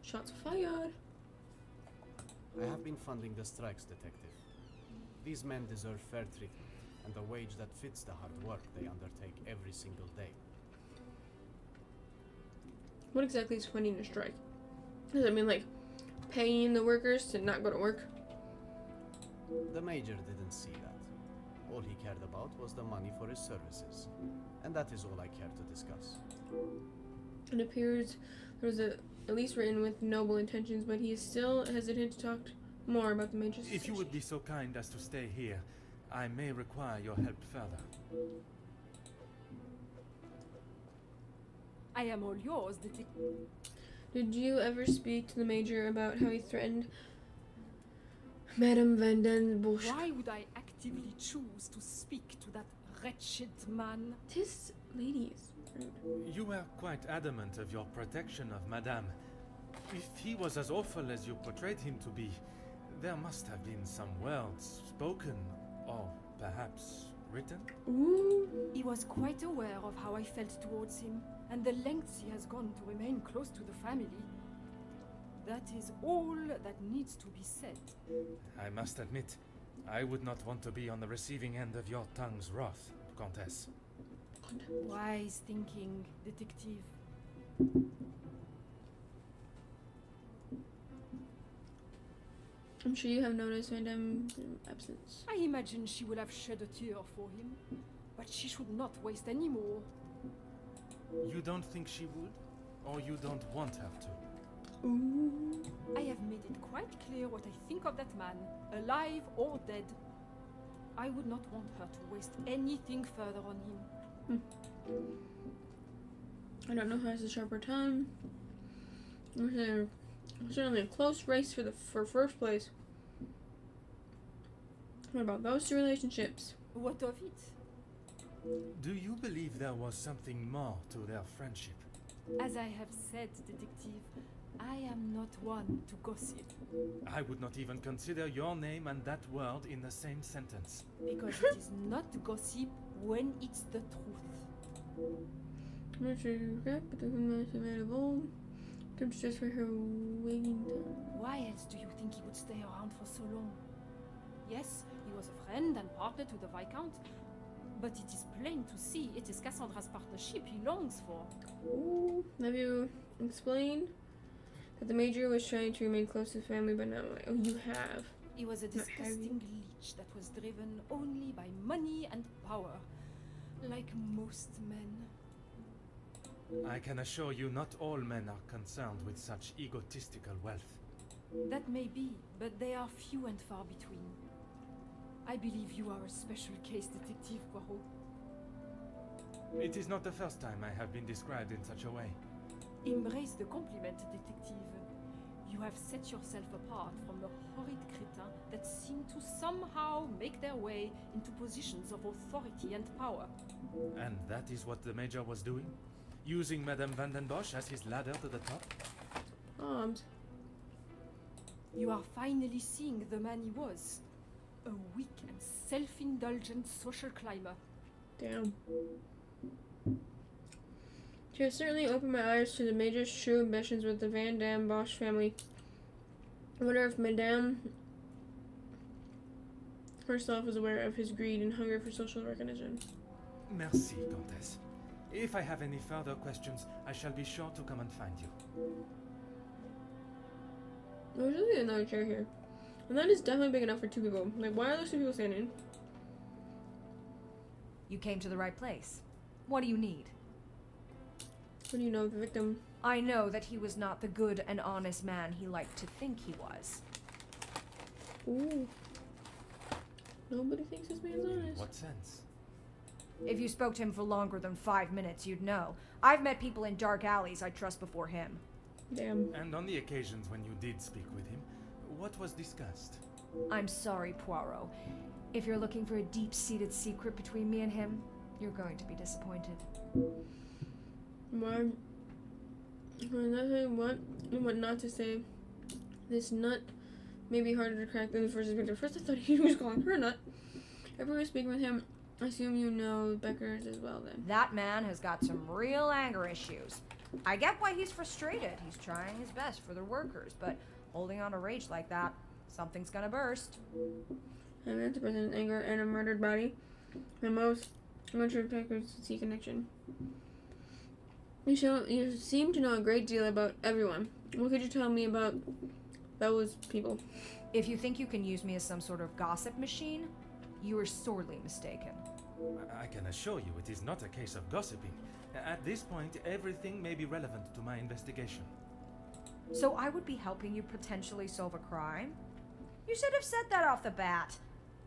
Shots fired. I have been funding the strikes, Detective. These men deserve fair treatment and a wage that fits the hard work they undertake every single day. What exactly is funding a strike? Does that mean, like, paying the workers to not go to work? The Major didn't see that. All he cared about was the money for his services. And that is all I care to discuss. It appears there was at least written with noble intentions, but he is still hesitant to talk more about the Major's If you would be so kind as to stay here, I may require your help further. I am all yours, detective. Did you ever speak to the Major about how he threatened Madame Van Den Bosch? Why would I actively choose to speak to that wretched man? This lady is rude. You were quite adamant of your protection of Madame. If he was as awful as you portrayed him to be, there must have been some words spoken, or perhaps written. Ooh. He was quite aware of how I felt towards him, and the lengths he has gone to remain close to the family. That is all that needs to be said. I must admit, I would not want to be on the receiving end of your tongue's wrath, Countess. Wise thinking, detective. I'm sure you have noticed Madame's absence. I imagine she will have shed a tear for him, but she should not waste any more. You don't think she would? Or you don't want her to? Ooh. I have made it quite clear what I think of that man, alive or dead. I would not want her to waste anything further on him. I don't know who has the sharper tongue. There's certainly a close race for first place. What about those two relationships? What of it? Do you believe there was something more to their friendship? As I have said, detective, I am not one to gossip. I would not even consider your name and that word in the same sentence. Because it is not gossip when it's the truth. I'm not sure you're correct, but the woman is available. Don't stress for her waiting time. Why else do you think he would stay around for so long? Yes, he was a friend and partner to the Viscount, but it is plain to see it is Cassandra's partnership he longs for. Ooh, have you explained that the Major was trying to remain close to the family, but not like, oh, you have. He was a Not have you? disgusting leech that was driven only by money and power, like most men. I can assure you not all men are concerned with such egotistical wealth. That may be, but they are few and far between. I believe you are a special case, Detective Poirot. It is not the first time I have been described in such a way. Embrace the compliment, Detective. You have set yourself apart from the horrid cretins that seem to somehow make their way into positions of authority and power. And that is what the Major was doing? Using Madame Van den Bosch as his ladder to the top? Armed. You are finally seeing the man he was. A weak and self-indulgent social climber. Damn. She has certainly opened my eyes to the Major's true ambitions with the Van Dam Bosch family. I wonder if Madame herself was aware of his greed and hunger for social recognition. Merci, Comtesse. If I have any further questions, I shall be sure to come and find you. There's really another chair here. And that is definitely big enough for two people. Like, why are those two people standing? You came to the right place. What do you need? What do you know of the victim? I know that he was not the good and honest man he liked to think he was. Ooh. Nobody thinks this man's In honest. what sense? If you spoke to him for longer than 5 minutes, you'd know. I've met people in dark alleys I'd trust before him. Damn. And on the occasions when you did speak with him, what was discussed? I'm sorry, Poirot. If you're looking for a deep-seated secret between me and him, you're going to be disappointed. Why? What not to say. This nut may be harder to crack than the first inspector. First I thought he was calling her a nut. Everyone was speaking with him. I assume you know Becker's as well then. That man has got some real anger issues. I get why he's frustrated. He's trying his best for the workers, but holding on to rage like that, something's gonna burst. I meant the president's anger and a murdered body. And most amateur Becker's see connection. You seem to know a great deal about everyone. What could you tell me about those people? If you think you can use me as some sort of gossip machine, you are sorely mistaken. I can assure you it is not a case of gossiping. At this point, everything may be relevant to my investigation. So I would be helping you potentially solve a crime? You should have said that off the bat.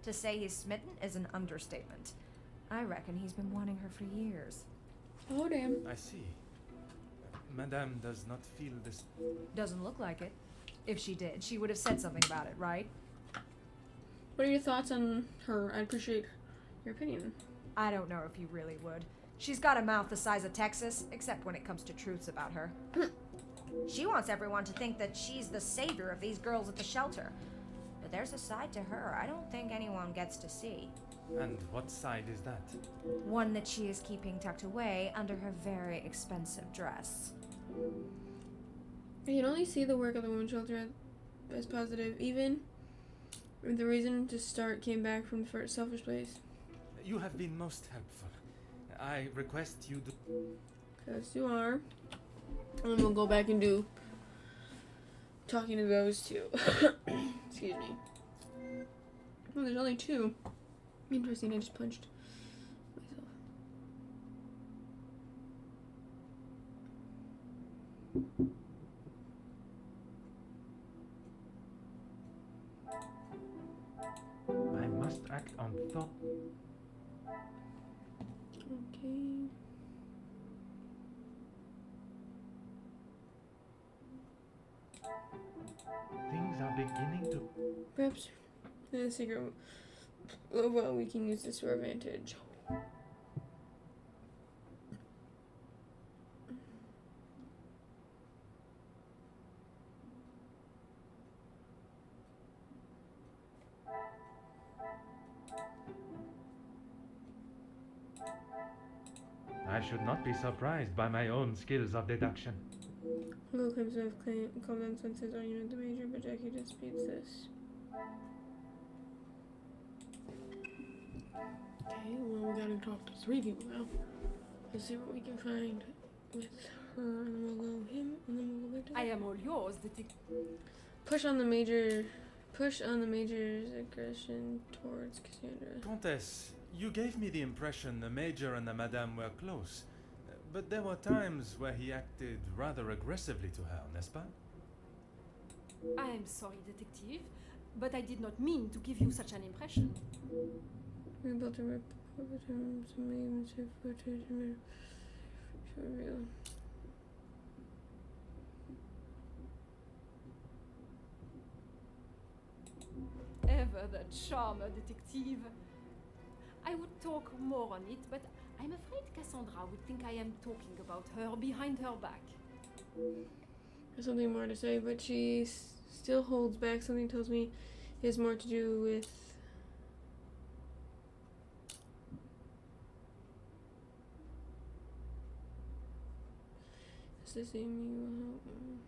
To say he's smitten is an understatement. I reckon he's been wanting her for years. Oh, damn. I see. Madame does not feel this... Doesn't look like it. If she did, she would have said something about it, right? What are your thoughts on her? I'd appreciate your opinion. I don't know if you really would. She's got a mouth the size of Texas, except when it comes to truths about her. She wants everyone to think that she's the savior of these girls at the shelter. But there's a side to her I don't think anyone gets to see. And what side is that? One that she is keeping tucked away under her very expensive dress. I can only see the work of the women's shelter as positive, even if the reason to start came back from the first selfish place. You have been most helpful. I request you do... Because you are. And then we'll go back and do talking to those two. Excuse me. Oh, there's only two. Interesting, I just punched myself. I must act on thought. Okay. Things are beginning to... Perhaps the secret Oh, well, we can use this to our advantage. I should not be surprised by my own skills of deduction. Low claims of called on since his argument the major, but Jackie disputes this. Okay, well, we gotta talk to 3 people now. Let's see what we can find with her, and then we'll go him, and then we'll go back to I am all yours, detective. Push on the major's aggression towards Cassandra. Countess, you gave me the impression the Major and the Madame were close. But there were times where he acted rather aggressively to her, n'est-ce pas? I am sorry, detective, but I did not mean to give you such an impression. We're about to report him some names of footage and reveal. Ever the charmer, detective. I would talk more on it, but I'm afraid Cassandra would think I am talking about her behind her back. There's something more to say, but she still holds back. Something tells me it has more to do with... Does this mean you will help?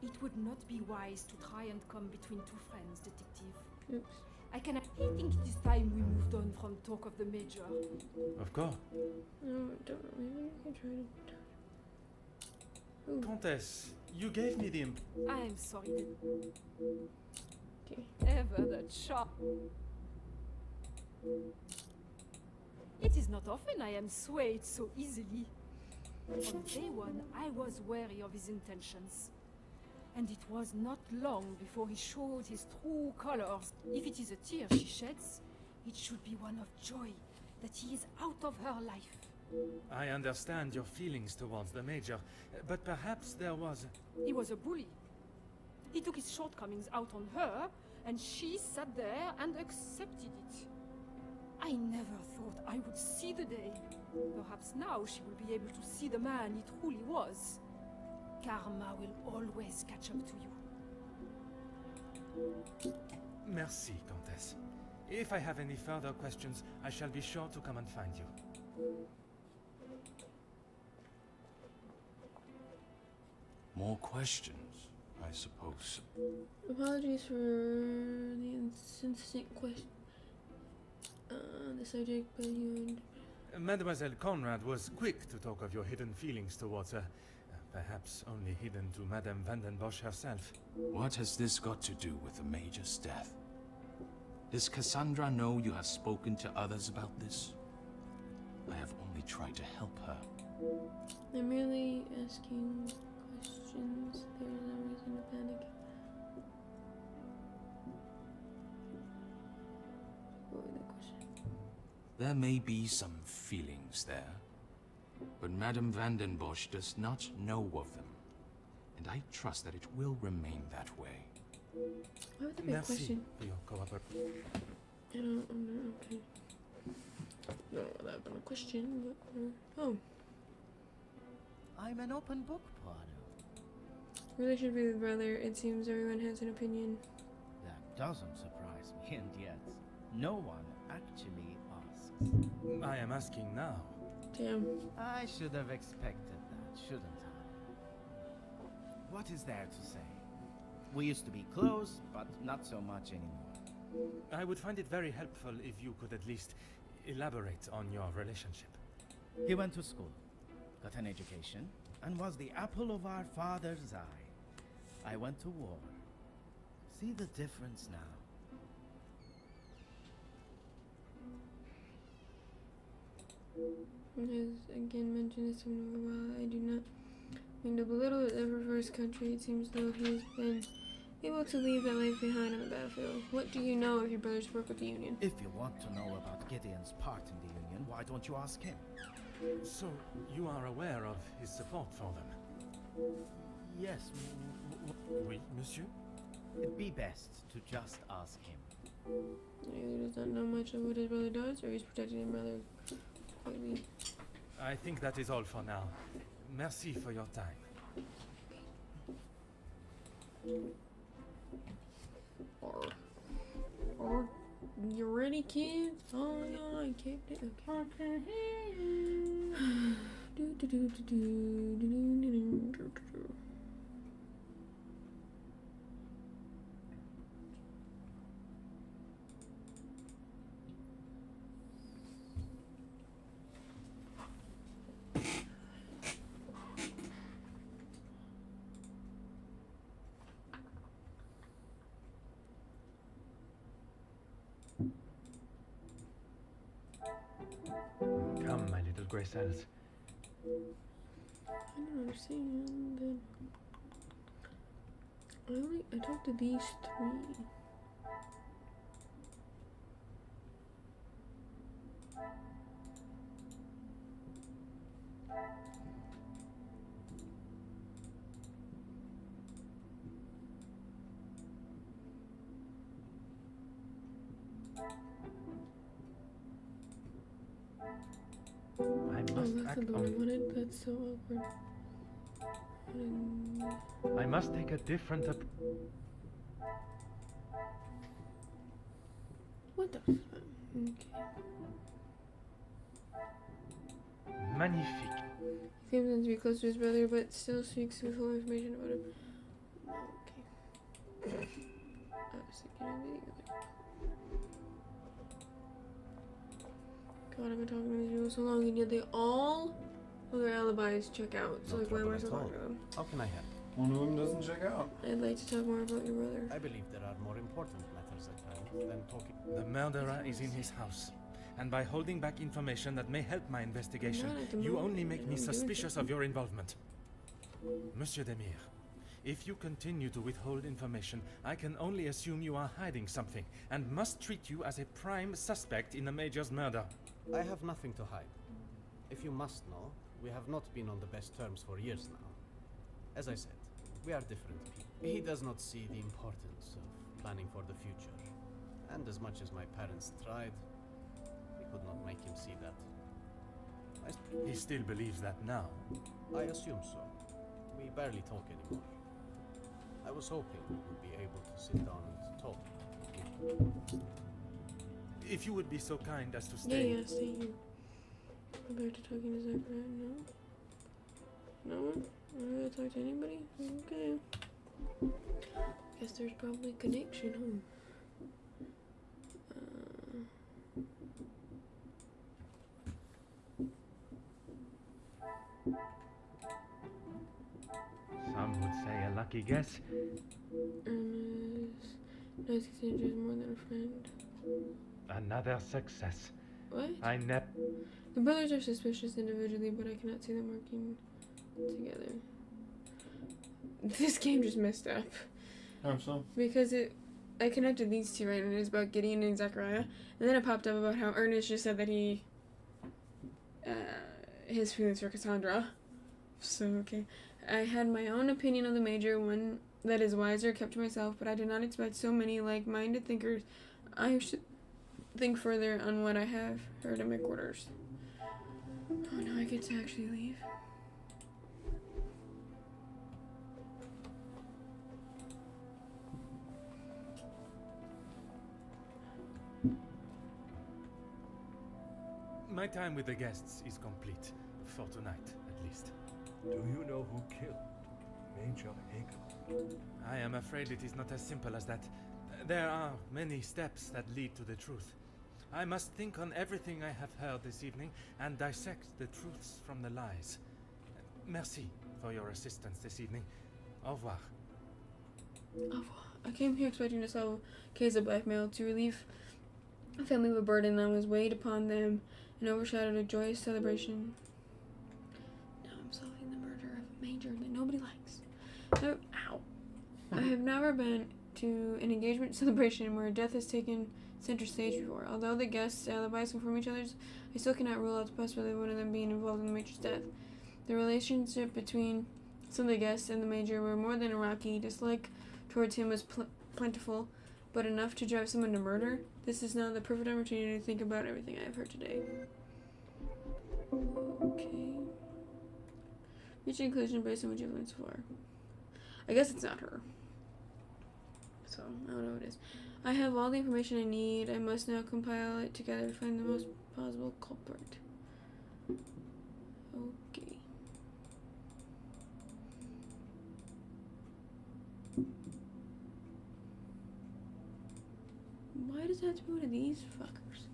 It would not be wise to try and come between two friends, detective. Oops. I think it is time we moved on from talk of the Major. Of course. No, I don't know. Maybe we can try to... Ooh. Countess, you gave me the I am sorry. Okay. Ever the charm. It is not often I am swayed so easily. From day one, I was wary of his intentions. And it was not long before he showed his true colors. If it is a tear she sheds, it should be one of joy that he is out of her life. I understand your feelings towards the Major, but perhaps there was... He was a bully. He took his shortcomings out on her, and she sat there and accepted it. I never thought I would see the day. Perhaps now she will be able to see the man he truly was. Karma will always catch up to you. Merci, Countess. If I have any further questions, I shall be sure to come and find you. More questions, I suppose. Apologies for the insistent question. The subject, but you... Mademoiselle Conrad was quick to talk of your hidden feelings towards her. Perhaps only hidden to Madame Vandenbosch herself. What has this got to do with the Major's death? Does Cassandra know you have spoken to others about this? I have only tried to help her. I'm merely asking questions. There's no reason to panic. What was the question? There may be some feelings there, but Madame Vandenbosch does not know of them, and I trust that it will remain that way. Why would that be a question? For your cooperation. I don't know. Okay. No, that would have been a question, but oh. I'm an open book, Poirot. Relationship with brother. It seems everyone has an opinion. That doesn't surprise me, and yet no one actually asks. I am asking now. Damn. I should have expected that, shouldn't I? What is there to say? We used to be close, but not so much anymore. I would find it very helpful if you could at least elaborate on your relationship. He went to school, got an education, and was the apple of our father's eye. I went to war. See the difference now. As again mentioned this one over while I do not mean to belittle the first country. It seems though he's been able to leave that life behind on the battlefield. What do you know of your brother's work with the Union? If you want to know about Gideon's part in the Union, why don't you ask him? So, you are aware of his support for them? Yes. Oui, monsieur? It'd be best to just ask him. He either does not know much of what his brother does, or he's protecting him rather quietly. I think that is all for now. Merci for your time. Or you ready, kids? Oh no, I kept it. Okay. I can hear you. Come, my little grey cells. I don't understand. I talked to these three. I must that's act the one I on. wanted. That's so awkward. I must take a different What the fuck? Okay. Magnifique. He claims to be close to his brother, but still seeks full information about him. Okay. I was thinking of the other. God, I've been talking to these people so long, and yet they all their alibis check out. So, No like, why am I trouble so at all. talking to them? How can I help? One of them doesn't check out. I'd like to talk more about your brother. I believe there are more important matters at hand than talking. The murderer is in his house. And by holding back information that may help my investigation, Not at the you moment. only make me I'm doing suspicious something. of your involvement. Monsieur Demir, if you continue to withhold information, I can only assume you are hiding something, and must treat you as a prime suspect in the Major's murder. I have nothing to hide. If you must know, we have not been on the best terms for years now. As I said, we are different people. He does not see the importance of planning for the future. And as much as my parents tried, we could not make him see that. He still believes that now. I assume so. We barely talk anymore. I was hoping we would be able to sit down and talk. If you would be so kind as to Yeah, stay. yeah, stay here. I'm back to talking to Zachariah. No? No one? I'm not gonna talk to anybody? Okay. Guess there's probably a connection, huh? Some would say a lucky guess. Nice exchange is more than a friend. Another success. What? The brothers are suspicious individually, but I cannot see them working together. This game just messed up. How so? Because I connected these two, right, and it's about Gideon and Zachariah, and then it popped up about how Ernest just said that his feelings for Cassandra. So, okay. I had my own opinion of the Major, one that is wiser, kept to myself, but I did not expect so many like-minded thinkers. I should think further on what I have heard in my quarters. Oh, now I get to actually leave. My time with the guests is complete. For tonight, at least. Do you know who killed Major Hagen? I am afraid it is not as simple as that. There are many steps that lead to the truth. I must think on everything I have heard this evening and dissect the truths from the lies. Merci for your assistance this evening. Au revoir. Au revoir. I came here expecting to solve a case of blackmail to relieve a family of a burden that was weighed upon them and overshadowed a joyous celebration. Now I'm solving the murder of a major that nobody likes. No, ow. I have never been to an engagement celebration where death has taken center stage before. Although the guests' alibis confirm each other's, I still cannot rule out the possibility of one of them being involved in the major's death. The relationship between some of the guests and the major were more than a rocky. Dislike towards him was plentiful, but enough to drive someone to murder. This is now the perfect opportunity to think about everything I have heard today. Okay. Reach a conclusion based on what you've learned so far. I guess it's not her. So, I don't know what it is. I have all the information I need. I must now compile it together to find the most plausible culprit. Okay. Why does it have to be one of these fuckers?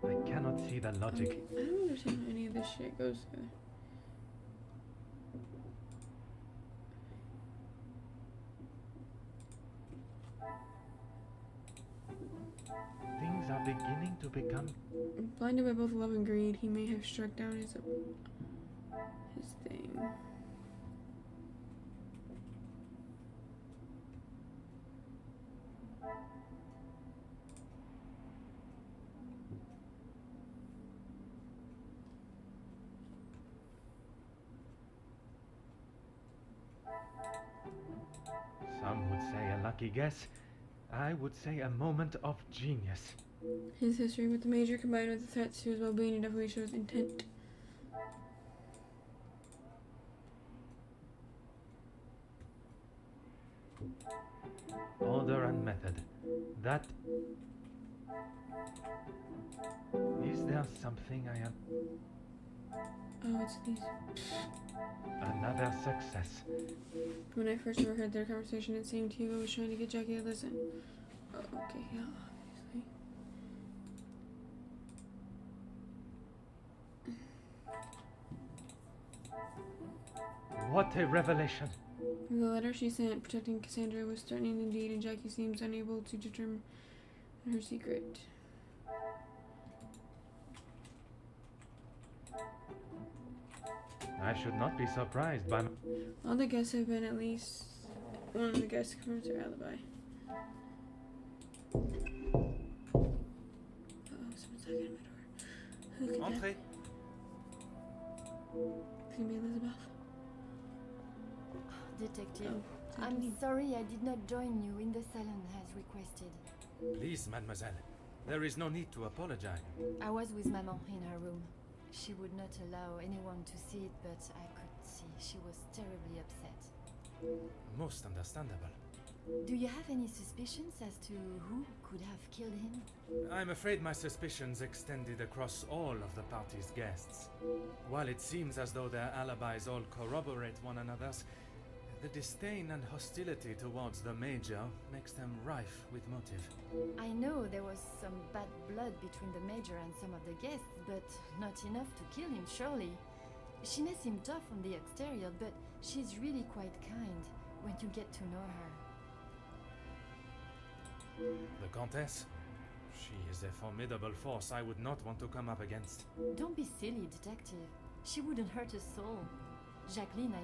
I cannot see the logic. I don't understand how any of this shit goes together. Things are beginning to become... Blinded by both love and greed, he may have struck down his thing. Some would say a lucky guess. I would say a moment of genius. His history with the Major combined with the threats to his well-being definitely shows intent. Order and method. That... Is there something I am... Oh, it's these. Another success. When I first overheard their conversation, it seemed Hugo was trying to get Jackie to listen. Oh, okay, yeah, obviously. What a revelation! The letter she sent protecting Cassandra was threatening indeed, and Jackie seems unable to determine her secret. I should not be surprised by... All the guests have been at least... One of the guests confirms their alibi. Oh, someone's knocking at my door. Who could that be? It's gonna be Elizabeth. Detective, Oh, I'm sorry I did not join you in the salon as requested. Please, mademoiselle. There is no need to apologize. I was with Maman in her room. She would not allow anyone to see it, but I could see she was terribly upset. Most understandable. Do you have any suspicions as to who could have killed him? I'm afraid my suspicions extended across all of the party's guests. While it seems as though their alibis all corroborate one another's, the disdain and hostility towards the Major makes them rife with motive. I know there was some bad blood between the Major and some of the guests, but not enough to kill him, surely. She may seem tough on the exterior, but she's really quite kind when you get to know her. The Countess? She is a formidable force I would not want to come up against. Don't be silly, Detective. She wouldn't hurt a soul. Jacqueline, I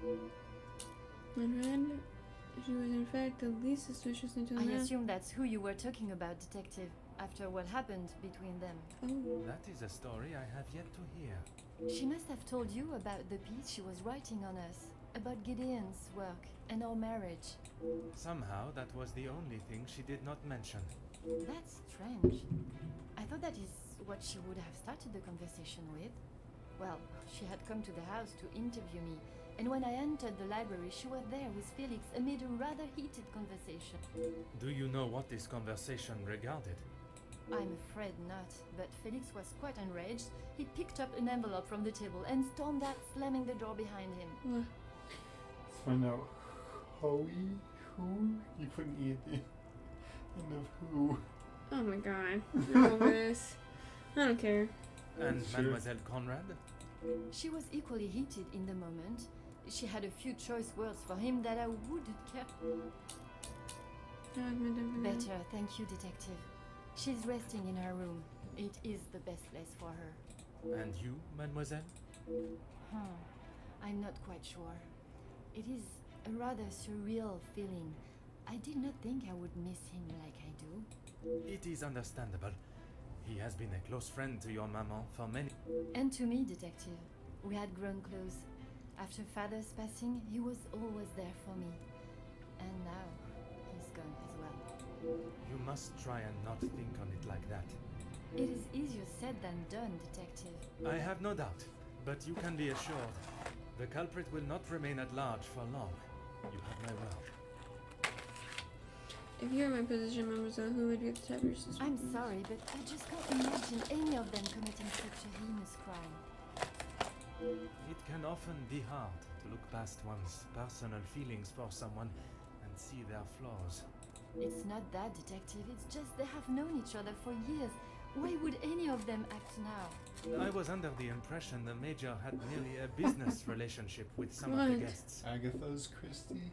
mean. My friend, she was in fact the least suspicious until now. I assume that's who you were talking about, Detective, after what happened between them. Oh. That is a story I have yet to hear. She must have told you about the piece she was writing on us, about Gideon's work and our marriage. Somehow that was the only thing she did not mention. That's strange. I thought that is what she would have started the conversation with. Well, she had come to the house to interview me, and when I entered the library, she was there with Felix amid a rather heated conversation. Do you know what this conversation regarded? I'm afraid not, but Felix was quite enraged. He picked up an envelope from the table and stormed out, slamming the door behind him. Let's find out who you couldn't eat the end of who. Oh my god. I'm over this. I don't care. And Sure. Mademoiselle Conrad? She was equally heated in the moment. She had a few choice words for him that I wouldn't care. Better, thank you, Detective. She's resting in her room. It is the best place for her. And you, mademoiselle? I'm not quite sure. It is a rather surreal feeling. I did not think I would miss him like I do. It is understandable. He has been a close friend to your maman for many... And to me, detective. We had grown close. After father's passing, he was always there for me. And now, he's gone as well. You must try and not think on it like that. It is easier said than done, detective. I have no doubt, but you can be assured the culprit will not remain at large for long. You have my word. If you were in my position, Mademoiselle, who would be at the top of your suspicions? I'm sorry, but I just can't imagine any of them committing such a heinous crime. It can often be hard to look past one's personal feelings for someone and see their flaws. It's not that, detective. It's just they have known each other for years. Why would any of them act now? I was under the impression the Major had merely a business relationship with some of the guests. Agatha's Christie?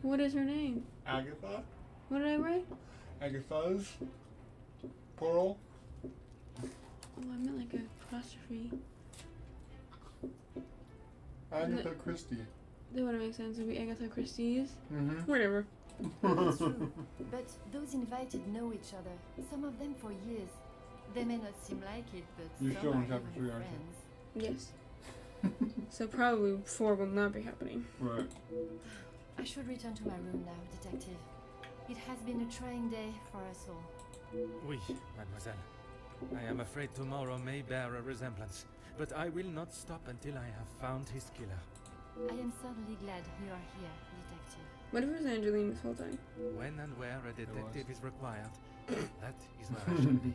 What is her name? Agatha? What did I write? Agatha's? Plural? Oh, I meant like a apostrophe. Agatha Christie. That wouldn't make sense. It would be Agatha Christie's. Mm-hmm. Whatever. That's true. But those invited know each other. Some of them for years. They may not seem like it, but You're some still are in chapter even 3, aren't you? friends. Yes. So probably 4 will not be happening. Right. I should return to my room now, detective. It has been a trying day for us all. Oui, mademoiselle. I am afraid tomorrow may bear a resemblance, but I will not stop until I have found his killer. I am certainly glad you are here, detective. What if it was Angeline this whole time? When and where a detective is required, that is where I shall be.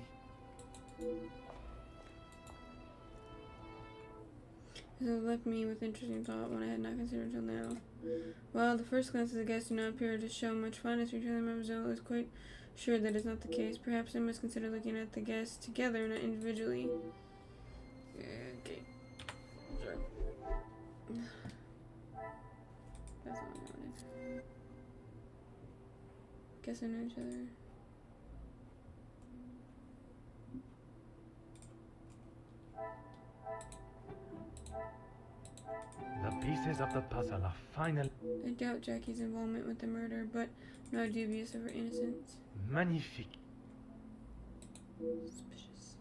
So it left me with interesting thought one I had not considered until now. While the first glance of the guests do not appear to show much fondness for each other, Mademoiselle is quite sure that is not the case. Perhaps I must consider looking at the guests together, not individually. Okay. Sure. That's not what I wanted. Guess I know each other. The pieces of the puzzle are final. I doubt Jackie's involvement with the murder, but I'm not dubious of her innocence. Magnifique. Suspicious.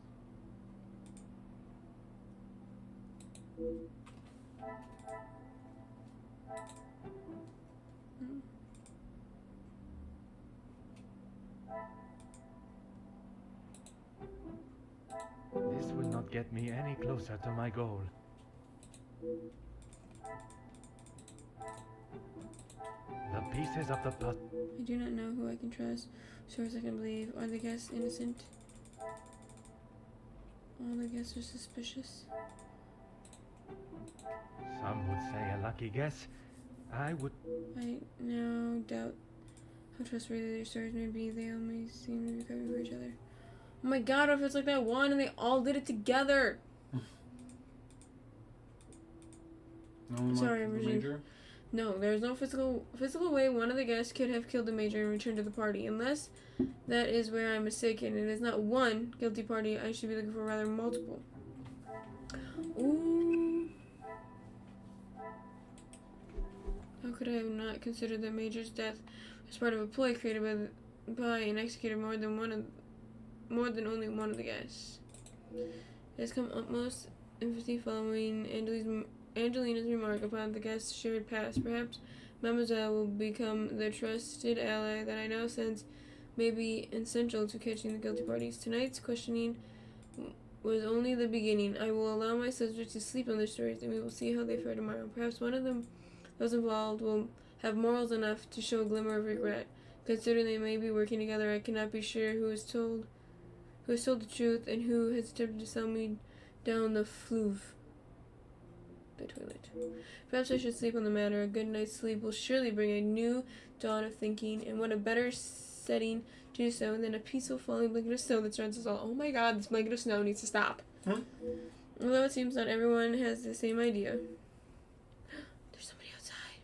This will not get me any closer to my goal. The pieces of the puzzle. I do not know who I can trust, source I can believe. Are the guests innocent? All the guests are suspicious. Some would say a lucky guess. I would... I now doubt how trustworthy their stories may be. They all may seem to be covering for each other. Oh my god, what if it's like that one and they all did it together? No one Sorry, liked the Regine. Major? No, there's no physical way one of the guests could have killed the Major and returned to the party. Unless that is where I'm mistaken. It is not one guilty party. I should be looking for rather multiple. Ooh. How could I have not considered the Major's death as part of a ploy created by and executed more than only one of the guests? It has come utmost empathy following Angelina's remark upon the guest's shared past. Perhaps Mademoiselle will become the trusted ally that I now sense may be essential to catching the guilty parties. Tonight's questioning was only the beginning. I will allow my subjects to sleep on their stories, and we will see how they fare tomorrow. Perhaps one of those involved will have morals enough to show a glimmer of regret. Considering they may be working together, I cannot be sure who has told the truth and who has attempted to sell me down the fleuve. The toilet. Perhaps I should sleep on the matter. A good night's sleep will surely bring a new dawn of thinking, and what a better setting to do so than a peaceful falling blanket of snow that surrounds us all. Oh my god, this blanket of snow needs to stop. Although it seems not everyone has the same idea. There's somebody outside.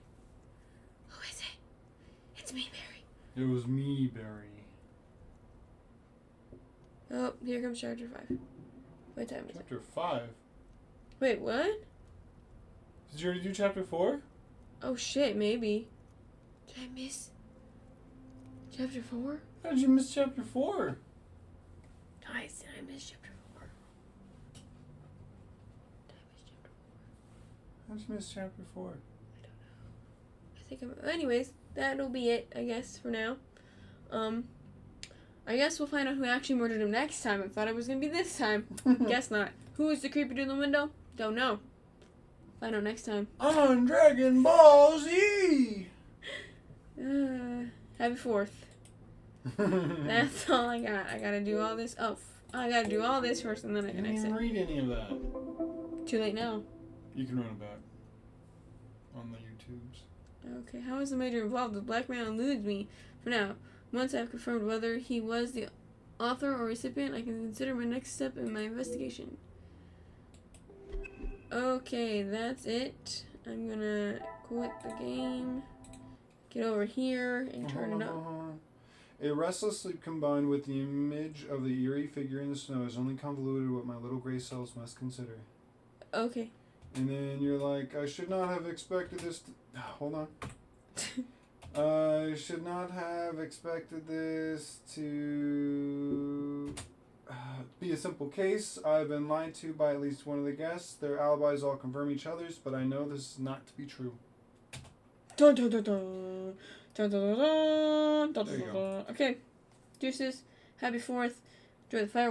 Who is it? It's me, Barry. It was me, Barry. Oh, here comes chapter 5. What time is it? Chapter 5? Wait, what? Did you already do chapter 4? Oh shit, maybe. Did I miss chapter 4? How did you miss chapter 4? Guys, did I miss chapter 4? How did you miss chapter 4? I think anyways, that'll be it, I guess, for now. I guess we'll find out who actually murdered him next time. I thought it was gonna be this time. Guess not. Who is the creeper through the window? Don't know. Find out next time. On Dragon Ball Z! Happy 4th. That's all I got. I gotta do all this. Oh, I gotta do all this first and then I can didn't exit. even read any of that. Too late now. You can run it back. On the YouTubes. Okay, how is the Major involved? The black man eludes me for now. Once I've confirmed whether he was the author or recipient, I can consider my next step in my investigation. Okay, that's it. I'm gonna quit the game. Get over here and turn it up. A restless sleep combined with the image of the eerie figure in the snow is only convoluted what my little gray cells must consider. Okay. And then you're like, I should not have expected this to... Hold on. I should not have expected this to be a simple case. I've been lied to by at least one of the guests. Their alibis all confirm each other's, but I know this is not to be true. Dun, dun, dun, dun. Dun, dun, dun, dun, dun, dun, dun. Okay. Deuces. Happy 4th. Enjoy the fireworks.